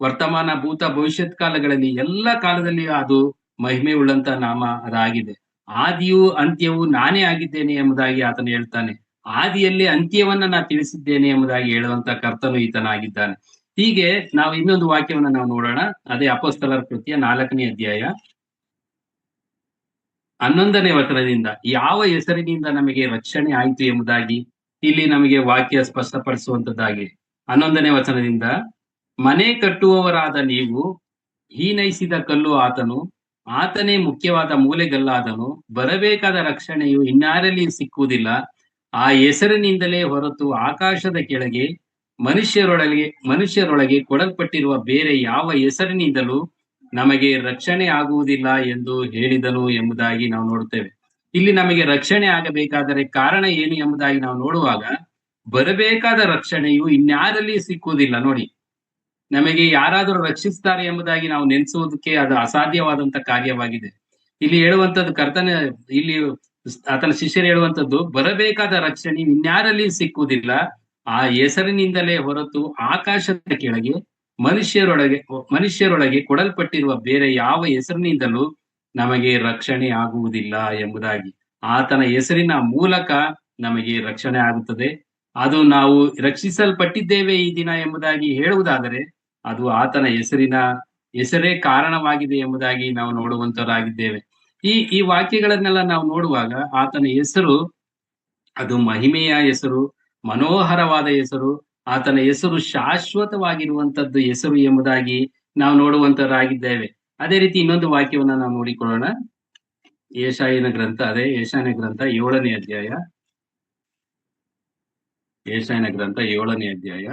[SPEAKER 1] ವರ್ತಮಾನ, ಭೂತ, ಭವಿಷ್ಯತ್ ಕಾಲಗಳಲ್ಲಿ ಎಲ್ಲ ಕಾಲದಲ್ಲಿಯೂ ಅದು ಮಹಿಮೆ ಉಳ್ಳಂತ ನಾಮ ಅದಾಗಿದೆ. ಆದಿಯೂ ಅಂತ್ಯವೂ ನಾನೇ ಆಗಿದ್ದೇನೆ ಎಂಬುದಾಗಿ ಆತನು ಹೇಳ್ತಾನೆ. ಆದಿಯಲ್ಲಿ ಅಂತ್ಯವನ್ನ ನಾ ತಿಳಿಸಿದ್ದೇನೆ ಎಂಬುದಾಗಿ ಹೇಳುವಂತ ಕರ್ತನು ಈತನಾಗಿದ್ದಾನೆ. ಹೀಗೆ ನಾವು ಇನ್ನೊಂದು ವಾಕ್ಯವನ್ನ ನಾವು ನೋಡೋಣ. ಅದೇ ಅಪೊಸ್ತಲರ ಕೃತ್ಯ 4ನೇ ಅಧ್ಯಾಯ 11ನೇ ವಚನದಿಂದ, ಯಾವ ಹೆಸರಿನಿಂದ ನಮಗೆ ರಕ್ಷಣೆ ಆಯಿತು ಎಂಬುದಾಗಿ ಇಲ್ಲಿ ನಮಗೆ ವಾಕ್ಯ ಸ್ಪಷ್ಟಪಡಿಸುವಂತದ್ದಾಗಿ 11ನೇ ವಚನದಿಂದ, ಮನೆ ಕಟ್ಟುವವರಾದ ನೀವು ಹೀನೈಸಿದ ಕಲ್ಲು ಆತನು, ಆತನೇ ಮುಖ್ಯವಾದ ಮೂಲೆಗಲ್ಲಾದನು, ಬರಬೇಕಾದ ರಕ್ಷಣೆಯು ಇನ್ಯಾರಲ್ಲಿ ಸಿಕ್ಕುವುದಿಲ್ಲ. ಆ ಹೆಸರಿನಿಂದಲೇ ಹೊರತು ಆಕಾಶದ ಕೆಳಗೆ ಮನುಷ್ಯರೊಳಗೆ ಕೊಡಲ್ಪಟ್ಟಿರುವ ಬೇರೆ ಯಾವ ಹೆಸರಿನಿಂದಲೂ ನಮಗೆ ರಕ್ಷಣೆ ಆಗುವುದಿಲ್ಲ ಎಂದು ಹೇಳಿದನು ಎಂಬುದಾಗಿ ನಾವು ನೋಡುತ್ತೇವೆ. ಇಲ್ಲಿ ನಮಗೆ ರಕ್ಷಣೆ ಆಗಬೇಕಾದರೆ ಕಾರಣ ಏನು ಎಂಬುದಾಗಿ ನಾವು ನೋಡುವಾಗ, ಬರಬೇಕಾದ ರಕ್ಷಣೆಯು ಇನ್ಯಾರಲ್ಲಿ ಸಿಕ್ಕುವುದಿಲ್ಲ. ನೋಡಿ, ನಮಗೆ ಯಾರಾದರೂ ರಕ್ಷಿಸ್ತಾರೆ ಎಂಬುದಾಗಿ ನಾವು ನೆನೆಸುವುದಕ್ಕೆ ಅದು ಅಸಾಧ್ಯವಾದಂತ ಕಾರ್ಯವಾಗಿದೆ. ಇಲ್ಲಿ ಹೇಳುವಂತದ್ದು ಇಲ್ಲಿ ಆತನ ಶಿಷ್ಯರು ಹೇಳುವಂತದ್ದು, ಬರಬೇಕಾದ ರಕ್ಷಣೆ ಇನ್ಯಾರಲ್ಲಿ ಸಿಕ್ಕುವುದಿಲ್ಲ, ಆ ಹೆಸರಿನಿಂದಲೇ ಹೊರತು ಆಕಾಶದ ಕೆಳಗೆ ಮನುಷ್ಯರೊಳಗೆ ಕೊಡಲ್ಪಟ್ಟಿರುವ ಬೇರೆ ಯಾವ ಹೆಸರಿನಿಂದಲೂ ನಮಗೆ ರಕ್ಷಣೆ ಆಗುವುದಿಲ್ಲ ಎಂಬುದಾಗಿ. ಆತನ ಹೆಸರಿನ ಮೂಲಕ ನಮಗೆ ರಕ್ಷಣೆ ಆಗುತ್ತದೆ. ಅದು ನಾವು ರಕ್ಷಿಸಲ್ಪಟ್ಟಿದ್ದೇವೆ ಈ ದಿನ ಎಂಬುದಾಗಿ ಹೇಳುವುದಾದರೆ ಅದು ಆತನ ಹೆಸರೇ ಕಾರಣವಾಗಿದೆ ಎಂಬುದಾಗಿ ನಾವು ನೋಡುವಂತರಾಗಿದ್ದೇವೆ. ಈ ವಾಕ್ಯಗಳನ್ನೆಲ್ಲ ನಾವು ನೋಡುವಾಗ ಆತನ ಹೆಸರು ಅದು ಮಹಿಮೆಯ ಹೆಸರು, ಮನೋಹರವಾದ ಹೆಸರು, ಆತನ ಹೆಸರು ಶಾಶ್ವತವಾಗಿರುವಂತದ್ದು ಹೆಸರು ಎಂಬುದಾಗಿ ನಾವು ನೋಡುವಂತರಾಗಿದ್ದೇವೆ. ಅದೇ ರೀತಿ ಇನ್ನೊಂದು ವಾಕ್ಯವನ್ನ ನಾವು ನೋಡಿಕೊಳ್ಳೋಣ. ಯೆಶಾಯನ ಗ್ರಂಥ, ಅದೇ ಯೆಶಾಯನ ಗ್ರಂಥ 7ನೇ ಅಧ್ಯಾಯ. ಯೆಶಾಯನ ಗ್ರಂಥ 7ನೇ ಅಧ್ಯಾಯ.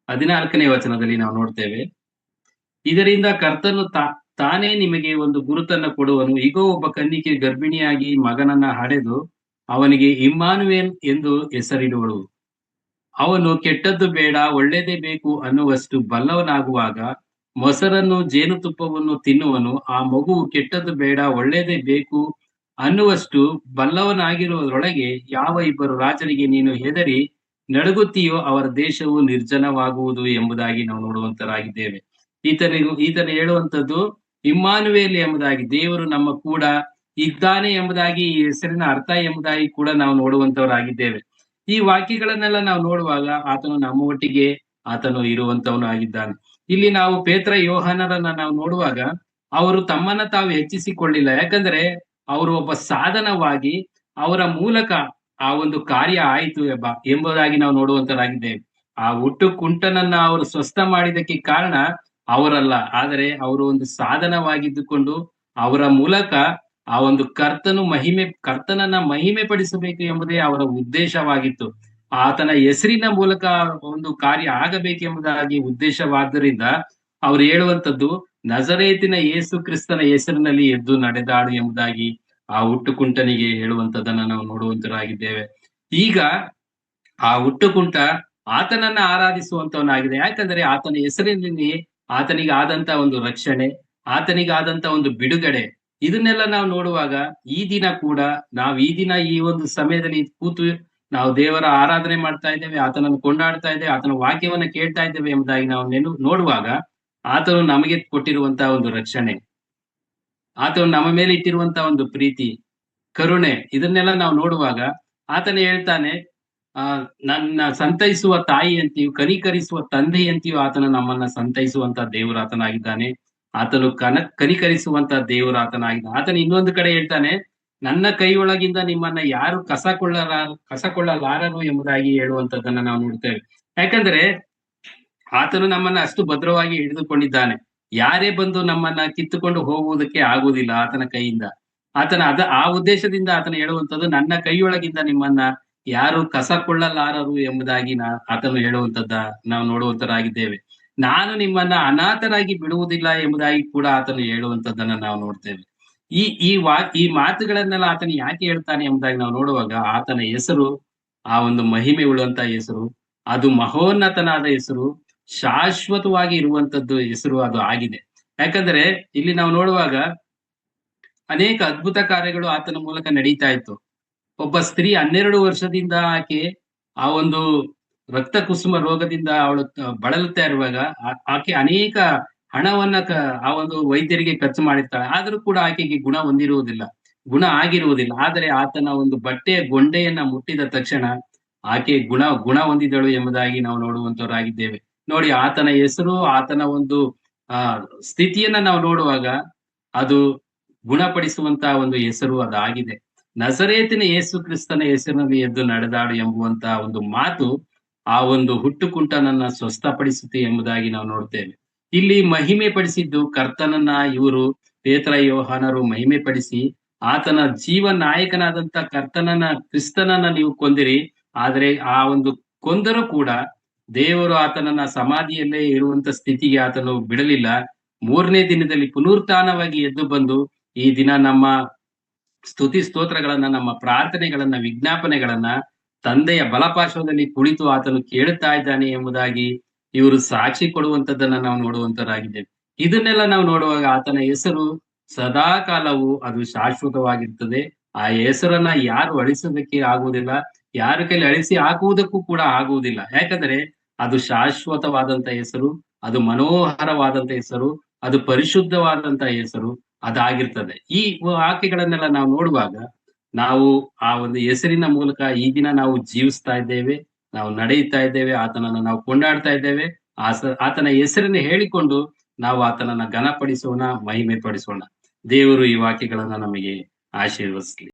[SPEAKER 1] 14ನೇ ವಚನದಲ್ಲಿ ನಾವು ನೋಡ್ತೇವೆ. ಇದರಿಂದ ಕರ್ತನು ತಾನೇ ನಿಮಗೆ ಒಂದು ಗುರುತನ್ನ ಕೊಡುವನು. ಇಗೋ, ಒಬ್ಬ ಕನ್ನಿಕೆ ಗರ್ಭಿಣಿಯಾಗಿ ಮಗನನ್ನ ಹಡೆದು ಅವನಿಗೆ ಇಮ್ಮಾನುವೇಲ್ ಎಂದು ಹೆಸರಿಡುವಳು. ಅವನು ಕೆಟ್ಟದ್ದು ಬೇಡ, ಒಳ್ಳೇದೇ ಬೇಕು ಅನ್ನುವಷ್ಟು ಬಲ್ಲವನಾಗುವಾಗ ಮೊಸರನ್ನು ಜೇನುತುಪ್ಪವನ್ನು ತಿನ್ನುವನು. ಆ ಮಗುವು ಕೆಟ್ಟದ್ದು ಬೇಡ, ಒಳ್ಳೇದೇ ಬೇಕು ಅನ್ನುವಷ್ಟು ಬಲ್ಲವನಾಗಿರುವುದರೊಳಗೆ ಯಾವ ಇಬ್ಬರು ರಾಜರಿಗೆ ನೀನು ಹೆದರಿ ನಡುಗುತ್ತೀಯೋ ಅವರ ದೇಶವು ನಿರ್ಜನವಾಗುವುದು ಎಂಬುದಾಗಿ ನಾವು ನೋಡುವಂತರಾಗಿದ್ದೇವೆ. ಈತನ ಹೇಳುವಂತದ್ದು ಇಮ್ಮಾನುವೇಲ್ ಎಂಬುದಾಗಿ, ದೇವರು ನಮ್ಮ ಕೂಡ ಇದ್ದಾನೆ ಎಂಬುದಾಗಿ, ಈ ಹೆಸರಿನ ಅರ್ಥ ಎಂಬುದಾಗಿ ಕೂಡ ನಾವು ನೋಡುವಂತವರಾಗಿದ್ದೇವೆ. ಈ ವಾಕ್ಯಗಳನ್ನೆಲ್ಲ ನಾವು ನೋಡುವಾಗ ಆತನು ನಮ್ಮ ಒಟ್ಟಿಗೆ ಆತನು ಇರುವಂತವನು ಆಗಿದ್ದಾನೆ. ಇಲ್ಲಿ ನಾವು ಪೇತ್ರ ಯೋಹಾನರನ್ನ ನಾವು ನೋಡುವಾಗ ಅವರು ತಮ್ಮನ್ನ ತಾವು ಹೆಚ್ಚಿಸಿಕೊಳ್ಳಿಲ್ಲ. ಯಾಕಂದ್ರೆ ಅವರು ಒಬ್ಬ ಸಾಧನವಾಗಿ ಅವರ ಮೂಲಕ ಆ ಒಂದು ಕಾರ್ಯ ಆಯಿತು ಎಂಬುದಾಗಿ ನಾವು ನೋಡುವಂತರಾಗಿದ್ದೇವೆ. ಆ ಹುಟ್ಟು ಕುಂಟನನ್ನ ಅವರು ಸ್ವಸ್ಥ ಮಾಡಿದಕ್ಕೆ ಕಾರಣ ಅವರಲ್ಲ, ಆದರೆ ಅವರು ಒಂದು ಸಾಧನವಾಗಿದ್ದುಕೊಂಡು ಅವರ ಮೂಲಕ ಆ ಒಂದು ಕರ್ತನನ್ನ ಮಹಿಮೆ ಪಡಿಸಬೇಕು ಎಂಬುದೇ ಅವರ ಉದ್ದೇಶವಾಗಿತ್ತು. ಆತನ ಹೆಸರಿನ ಮೂಲಕ ಒಂದು ಕಾರ್ಯ ಆಗಬೇಕೆಂಬುದಾಗಿ ಉದ್ದೇಶವಾದ್ದರಿಂದ ಅವ್ರು ಹೇಳುವಂತದ್ದು, ನಜರೇತಿನ ಯೇಸು ಕ್ರಿಸ್ತನ ಹೆಸರಿನಲ್ಲಿ ಎದ್ದು ನಡೆದಾಡು ಎಂಬುದಾಗಿ ಆ ಹುಟ್ಟುಕುಂಟನಿಗೆ ಹೇಳುವಂತದನ್ನ ನಾವು ನೋಡುವಂತರಾಗಿದ್ದೇವೆ. ಈಗ ಆ ಹುಟ್ಟುಕುಂಟ ಆತನನ್ನ ಆರಾಧಿಸುವಂತವನಾಗಿದೆ. ಯಾಕಂದ್ರೆ ಆತನ ಹೆಸರಿನಲ್ಲಿ ಆತನಿಗೆ ಆದಂತ ಒಂದು ರಕ್ಷಣೆ, ಆತನಿಗಾದಂತ ಒಂದು ಬಿಡುಗಡೆ, ಇದನ್ನೆಲ್ಲ ನಾವು ನೋಡುವಾಗ ಈ ದಿನ ಕೂಡ ಈ ದಿನ ಈ ಒಂದು ಸಮಯದಲ್ಲಿ ಕೂತು ನಾವು ದೇವರ ಆರಾಧನೆ ಮಾಡ್ತಾ ಇದ್ದೇವೆ, ಆತನನ್ನು ಕೊಂಡಾಡ್ತಾ ಇದ್ದೇವೆ, ಆತನ ವಾಕ್ಯವನ್ನ ಕೇಳ್ತಾ ಇದ್ದೇವೆ ಎಂಬುದಾಗಿ ನಾವು ನೋಡುವಾಗ ಆತನು ನಮಗೆ ಕೊಟ್ಟಿರುವಂತಹ ಒಂದು ರಕ್ಷಣೆ, ಆತನು ನಮ್ಮ ಮೇಲೆ ಇಟ್ಟಿರುವಂತಹ ಒಂದು ಪ್ರೀತಿ, ಕರುಣೆ, ಇದನ್ನೆಲ್ಲ ನಾವು ನೋಡುವಾಗ ಆತನ ಹೇಳ್ತಾನೆ, ನನ್ನ ಸಂತೈಸುವ ತಾಯಿ ಅಂತೀಯು, ಕನಿಕರಿಸುವ ತಂದೆಯಂತೆಯೂ ಆತನು ನಮ್ಮನ್ನ ಸಂತೈಸುವಂತ ದೇವರು ಆತನಾಗಿದ್ದಾನೆ. ಆತನು ಕನಿಕರಿಸುವಂತ ದೇವರು ಆತನಾಗಿದ್ದಾನೆ. ಆತನು ಇನ್ನೊಂದು ಕಡೆ ಹೇಳ್ತಾನೆ, ನನ್ನ ಕೈಯೊಳಗಿಂದ ನಿಮ್ಮನ್ನ ಯಾರು ಕಸಕೊಳ್ಳಲಾರರು ಎಂಬುದಾಗಿ ಹೇಳುವಂತದ್ದನ್ನ ನಾವು ನೋಡ್ತೇವೆ. ಯಾಕಂದ್ರೆ ಆತನು ನಮ್ಮನ್ನ ಅಷ್ಟು ಭದ್ರವಾಗಿ ಹಿಡಿದುಕೊಂಡಿದ್ದಾನೆ. ಯಾರೇ ಬಂದು ನಮ್ಮನ್ನ ಕಿತ್ತುಕೊಂಡು ಹೋಗುವುದಕ್ಕೆ ಆಗುವುದಿಲ್ಲ ಆತನ ಕೈಯಿಂದ. ಆ ಉದ್ದೇಶದಿಂದ ಆತನು ಹೇಳುವಂತದ್ದು, ನನ್ನ ಕೈಯೊಳಗಿಂದ ನಿಮ್ಮನ್ನ ಯಾರು ಕಸಕೊಳ್ಳಲಾರರು ಎಂಬುದಾಗಿ ಆತನು ಹೇಳುವಂತದ್ದ ನಾವು ನೋಡುವಂತರಾಗಿದ್ದೇವೆ. ನಾನು ನಿಮ್ಮನ್ನ ಅನಾಥರಾಗಿ ಬಿಡುವುದಿಲ್ಲ ಎಂಬುದಾಗಿ ಕೂಡ ಆತನು ಹೇಳುವಂತದ್ದನ್ನ ನಾವು ನೋಡ್ತೇವೆ. ಈ ಮಾತುಗಳನ್ನೆಲ್ಲ ಆತನು ಯಾಕೆ ಹೇಳ್ತಾನೆ ಎಂಬುದಾಗಿ ನಾವು ನೋಡುವಾಗ ಆತನ ಹೆಸರು ಆ ಒಂದು ಮಹಿಮೆ ಉಳ್ಳುವಂತ ಹೆಸರು, ಅದು ಮಹೋನ್ನತನಾದ ಹೆಸರು, ಶಾಶ್ವತವಾಗಿ ಇರುವಂತದ್ದು ಹೆಸರು ಅದು ಆಗಿದೆ. ಯಾಕಂದ್ರೆ ಇಲ್ಲಿ ನಾವು ನೋಡುವಾಗ ಅನೇಕ ಅದ್ಭುತ ಕಾರ್ಯಗಳು ಆತನ ಮೂಲಕ ನಡೀತಾ ಇತ್ತು. ಒಬ್ಬ ಸ್ತ್ರೀ 12 ವರ್ಷದಿಂದ ಆಕೆ ಆ ಒಂದು ರಕ್ತ ಕುಸುಮ ರೋಗದಿಂದ ಅವಳು ಬಳಲುತ್ತಾ ಇರುವಾಗ ಆಕೆ ಅನೇಕ ಹಣವನ್ನ ಆ ಒಂದು ವೈದ್ಯರಿಗೆ ಖರ್ಚು ಮಾಡಿರ್ತಾಳೆ. ಆದ್ರೂ ಕೂಡ ಆಕೆಗೆ ಗುಣ ಆಗಿರುವುದಿಲ್ಲ. ಆದರೆ ಆತನ ಒಂದು ಬಟ್ಟೆಯ ಗೊಂಡೆಯನ್ನ ಮುಟ್ಟಿದ ತಕ್ಷಣ ಆಕೆ ಗುಣ ಹೊಂದಿದಳು ಎಂಬುದಾಗಿ ನಾವು ನೋಡುವಂತವರಾಗಿದ್ದೇವೆ. ನೋಡಿ, ಆತನ ಹೆಸರು, ಆತನ ಒಂದು ಸ್ಥಿತಿಯನ್ನ ನಾವು ನೋಡುವಾಗ ಅದು ಗುಣಪಡಿಸುವಂತಹ ಒಂದು ಹೆಸರು ಅದಾಗಿದೆ. ನಜರೇತಿನ ಯೇಸು ಕ್ರಿಸ್ತನ ಹೆಸರಿನಲ್ಲಿ ಎದ್ದು ನಡೆದಾಡು ಎಂಬುವಂತಹ ಒಂದು ಮಾತು ಆ ಒಂದು ಹುಟ್ಟುಕುಂಟನನ್ನ ಸ್ವಸ್ಥಪಡಿಸುತ್ತೆ ಎಂಬುದಾಗಿ ನಾವು ನೋಡ್ತೇವೆ. ಇಲ್ಲಿ ಮಹಿಮೆ ಪಡಿಸಿದ್ದು ಕರ್ತನನ್ನ ಇವರು ಪೇತ್ರ ಯೋಹಾನರು ಮಹಿಮೆ ಪಡಿಸಿ, ಆತನ ಜೀವ ನಾಯಕನಾದಂತ ಕ್ರಿಸ್ತನನ್ನ ನೀವು ಕೊಂದಿರಿ, ಆದರೆ ಆ ಒಂದು ಕೊಂದರೂ ಕೂಡ ದೇವರು ಆತನನ್ನ ಸಮಾಧಿಯಲ್ಲೇ ಇರುವಂತ ಸ್ಥಿತಿಗೆ ಆತನು ಬಿಡಲಿಲ್ಲ. 3ನೇ ದಿನದಲ್ಲಿ ಪುನರುತ್ಥಾನವಾಗಿ ಎದ್ದು ಬಂದು ಈ ದಿನ ನಮ್ಮ ಸ್ತುತಿ ಸ್ತೋತ್ರಗಳನ್ನ, ನಮ್ಮ ಪ್ರಾರ್ಥನೆಗಳನ್ನ, ವಿಜ್ಞಾಪನೆಗಳನ್ನ ತಂದೆಯ ಬಲಪಾರ್ಶ್ವದಲ್ಲಿ ಕುಳಿತು ಆತನು ಕೇಳುತ್ತಾ ಇದ್ದಾನೆ ಎಂಬುದಾಗಿ ಇವರು ಸಾಕ್ಷಿ ಕೊಡುವಂತದ್ದನ್ನ ನಾವು ನೋಡುವಂತರಾಗಿದ್ದೇವೆ. ಇದನ್ನೆಲ್ಲ ನಾವು ನೋಡುವಾಗ ಆತನ ಹೆಸರು ಸದಾ ಕಾಲವು ಅದು ಶಾಶ್ವತವಾಗಿರ್ತದೆ. ಆ ಹೆಸರನ್ನ ಯಾರು ಅಳಿಸೋದಕ್ಕೆ ಆಗುವುದಿಲ್ಲ, ಯಾರ ಕೈಲಿ ಅಳಿಸಿ ಹಾಕುವುದಕ್ಕೂ ಕೂಡ ಆಗುವುದಿಲ್ಲ. ಯಾಕಂದ್ರೆ ಅದು ಶಾಶ್ವತವಾದಂತ ಹೆಸರು, ಅದು ಮನೋಹರವಾದಂತ ಹೆಸರು, ಅದು ಪರಿಶುದ್ಧವಾದಂತ ಹೆಸರು ಅದಾಗಿರ್ತದೆ. ಈ ವಾಕ್ಯಗಳನ್ನೆಲ್ಲ ನಾವು ನೋಡುವಾಗ ನಾವು ಆ ಒಂದು ಹೆಸರಿನ ಮೂಲಕ ಈ ದಿನ ನಾವು ಜೀವಿಸ್ತಾ ಇದ್ದೇವೆ, ನಾವು ನಡೆಯುತ್ತಾ ಇದ್ದೇವೆ, ಆತನನ್ನ ನಾವು ಕೊಂಡಾಡ್ತಾ ಇದ್ದೇವೆ. ಆತನ ಹೆಸರನ್ನು ಹೇಳಿಕೊಂಡು ನಾವು ಆತನನ್ನ ಘನಪಡಿಸೋಣ, ಮಹಿಮೆ ಪಡಿಸೋಣ. ದೇವರು ಈ ವಾಕ್ಯಗಳನ್ನ ನಮಗೆ ಆಶೀರ್ವದಿಸಲಿ.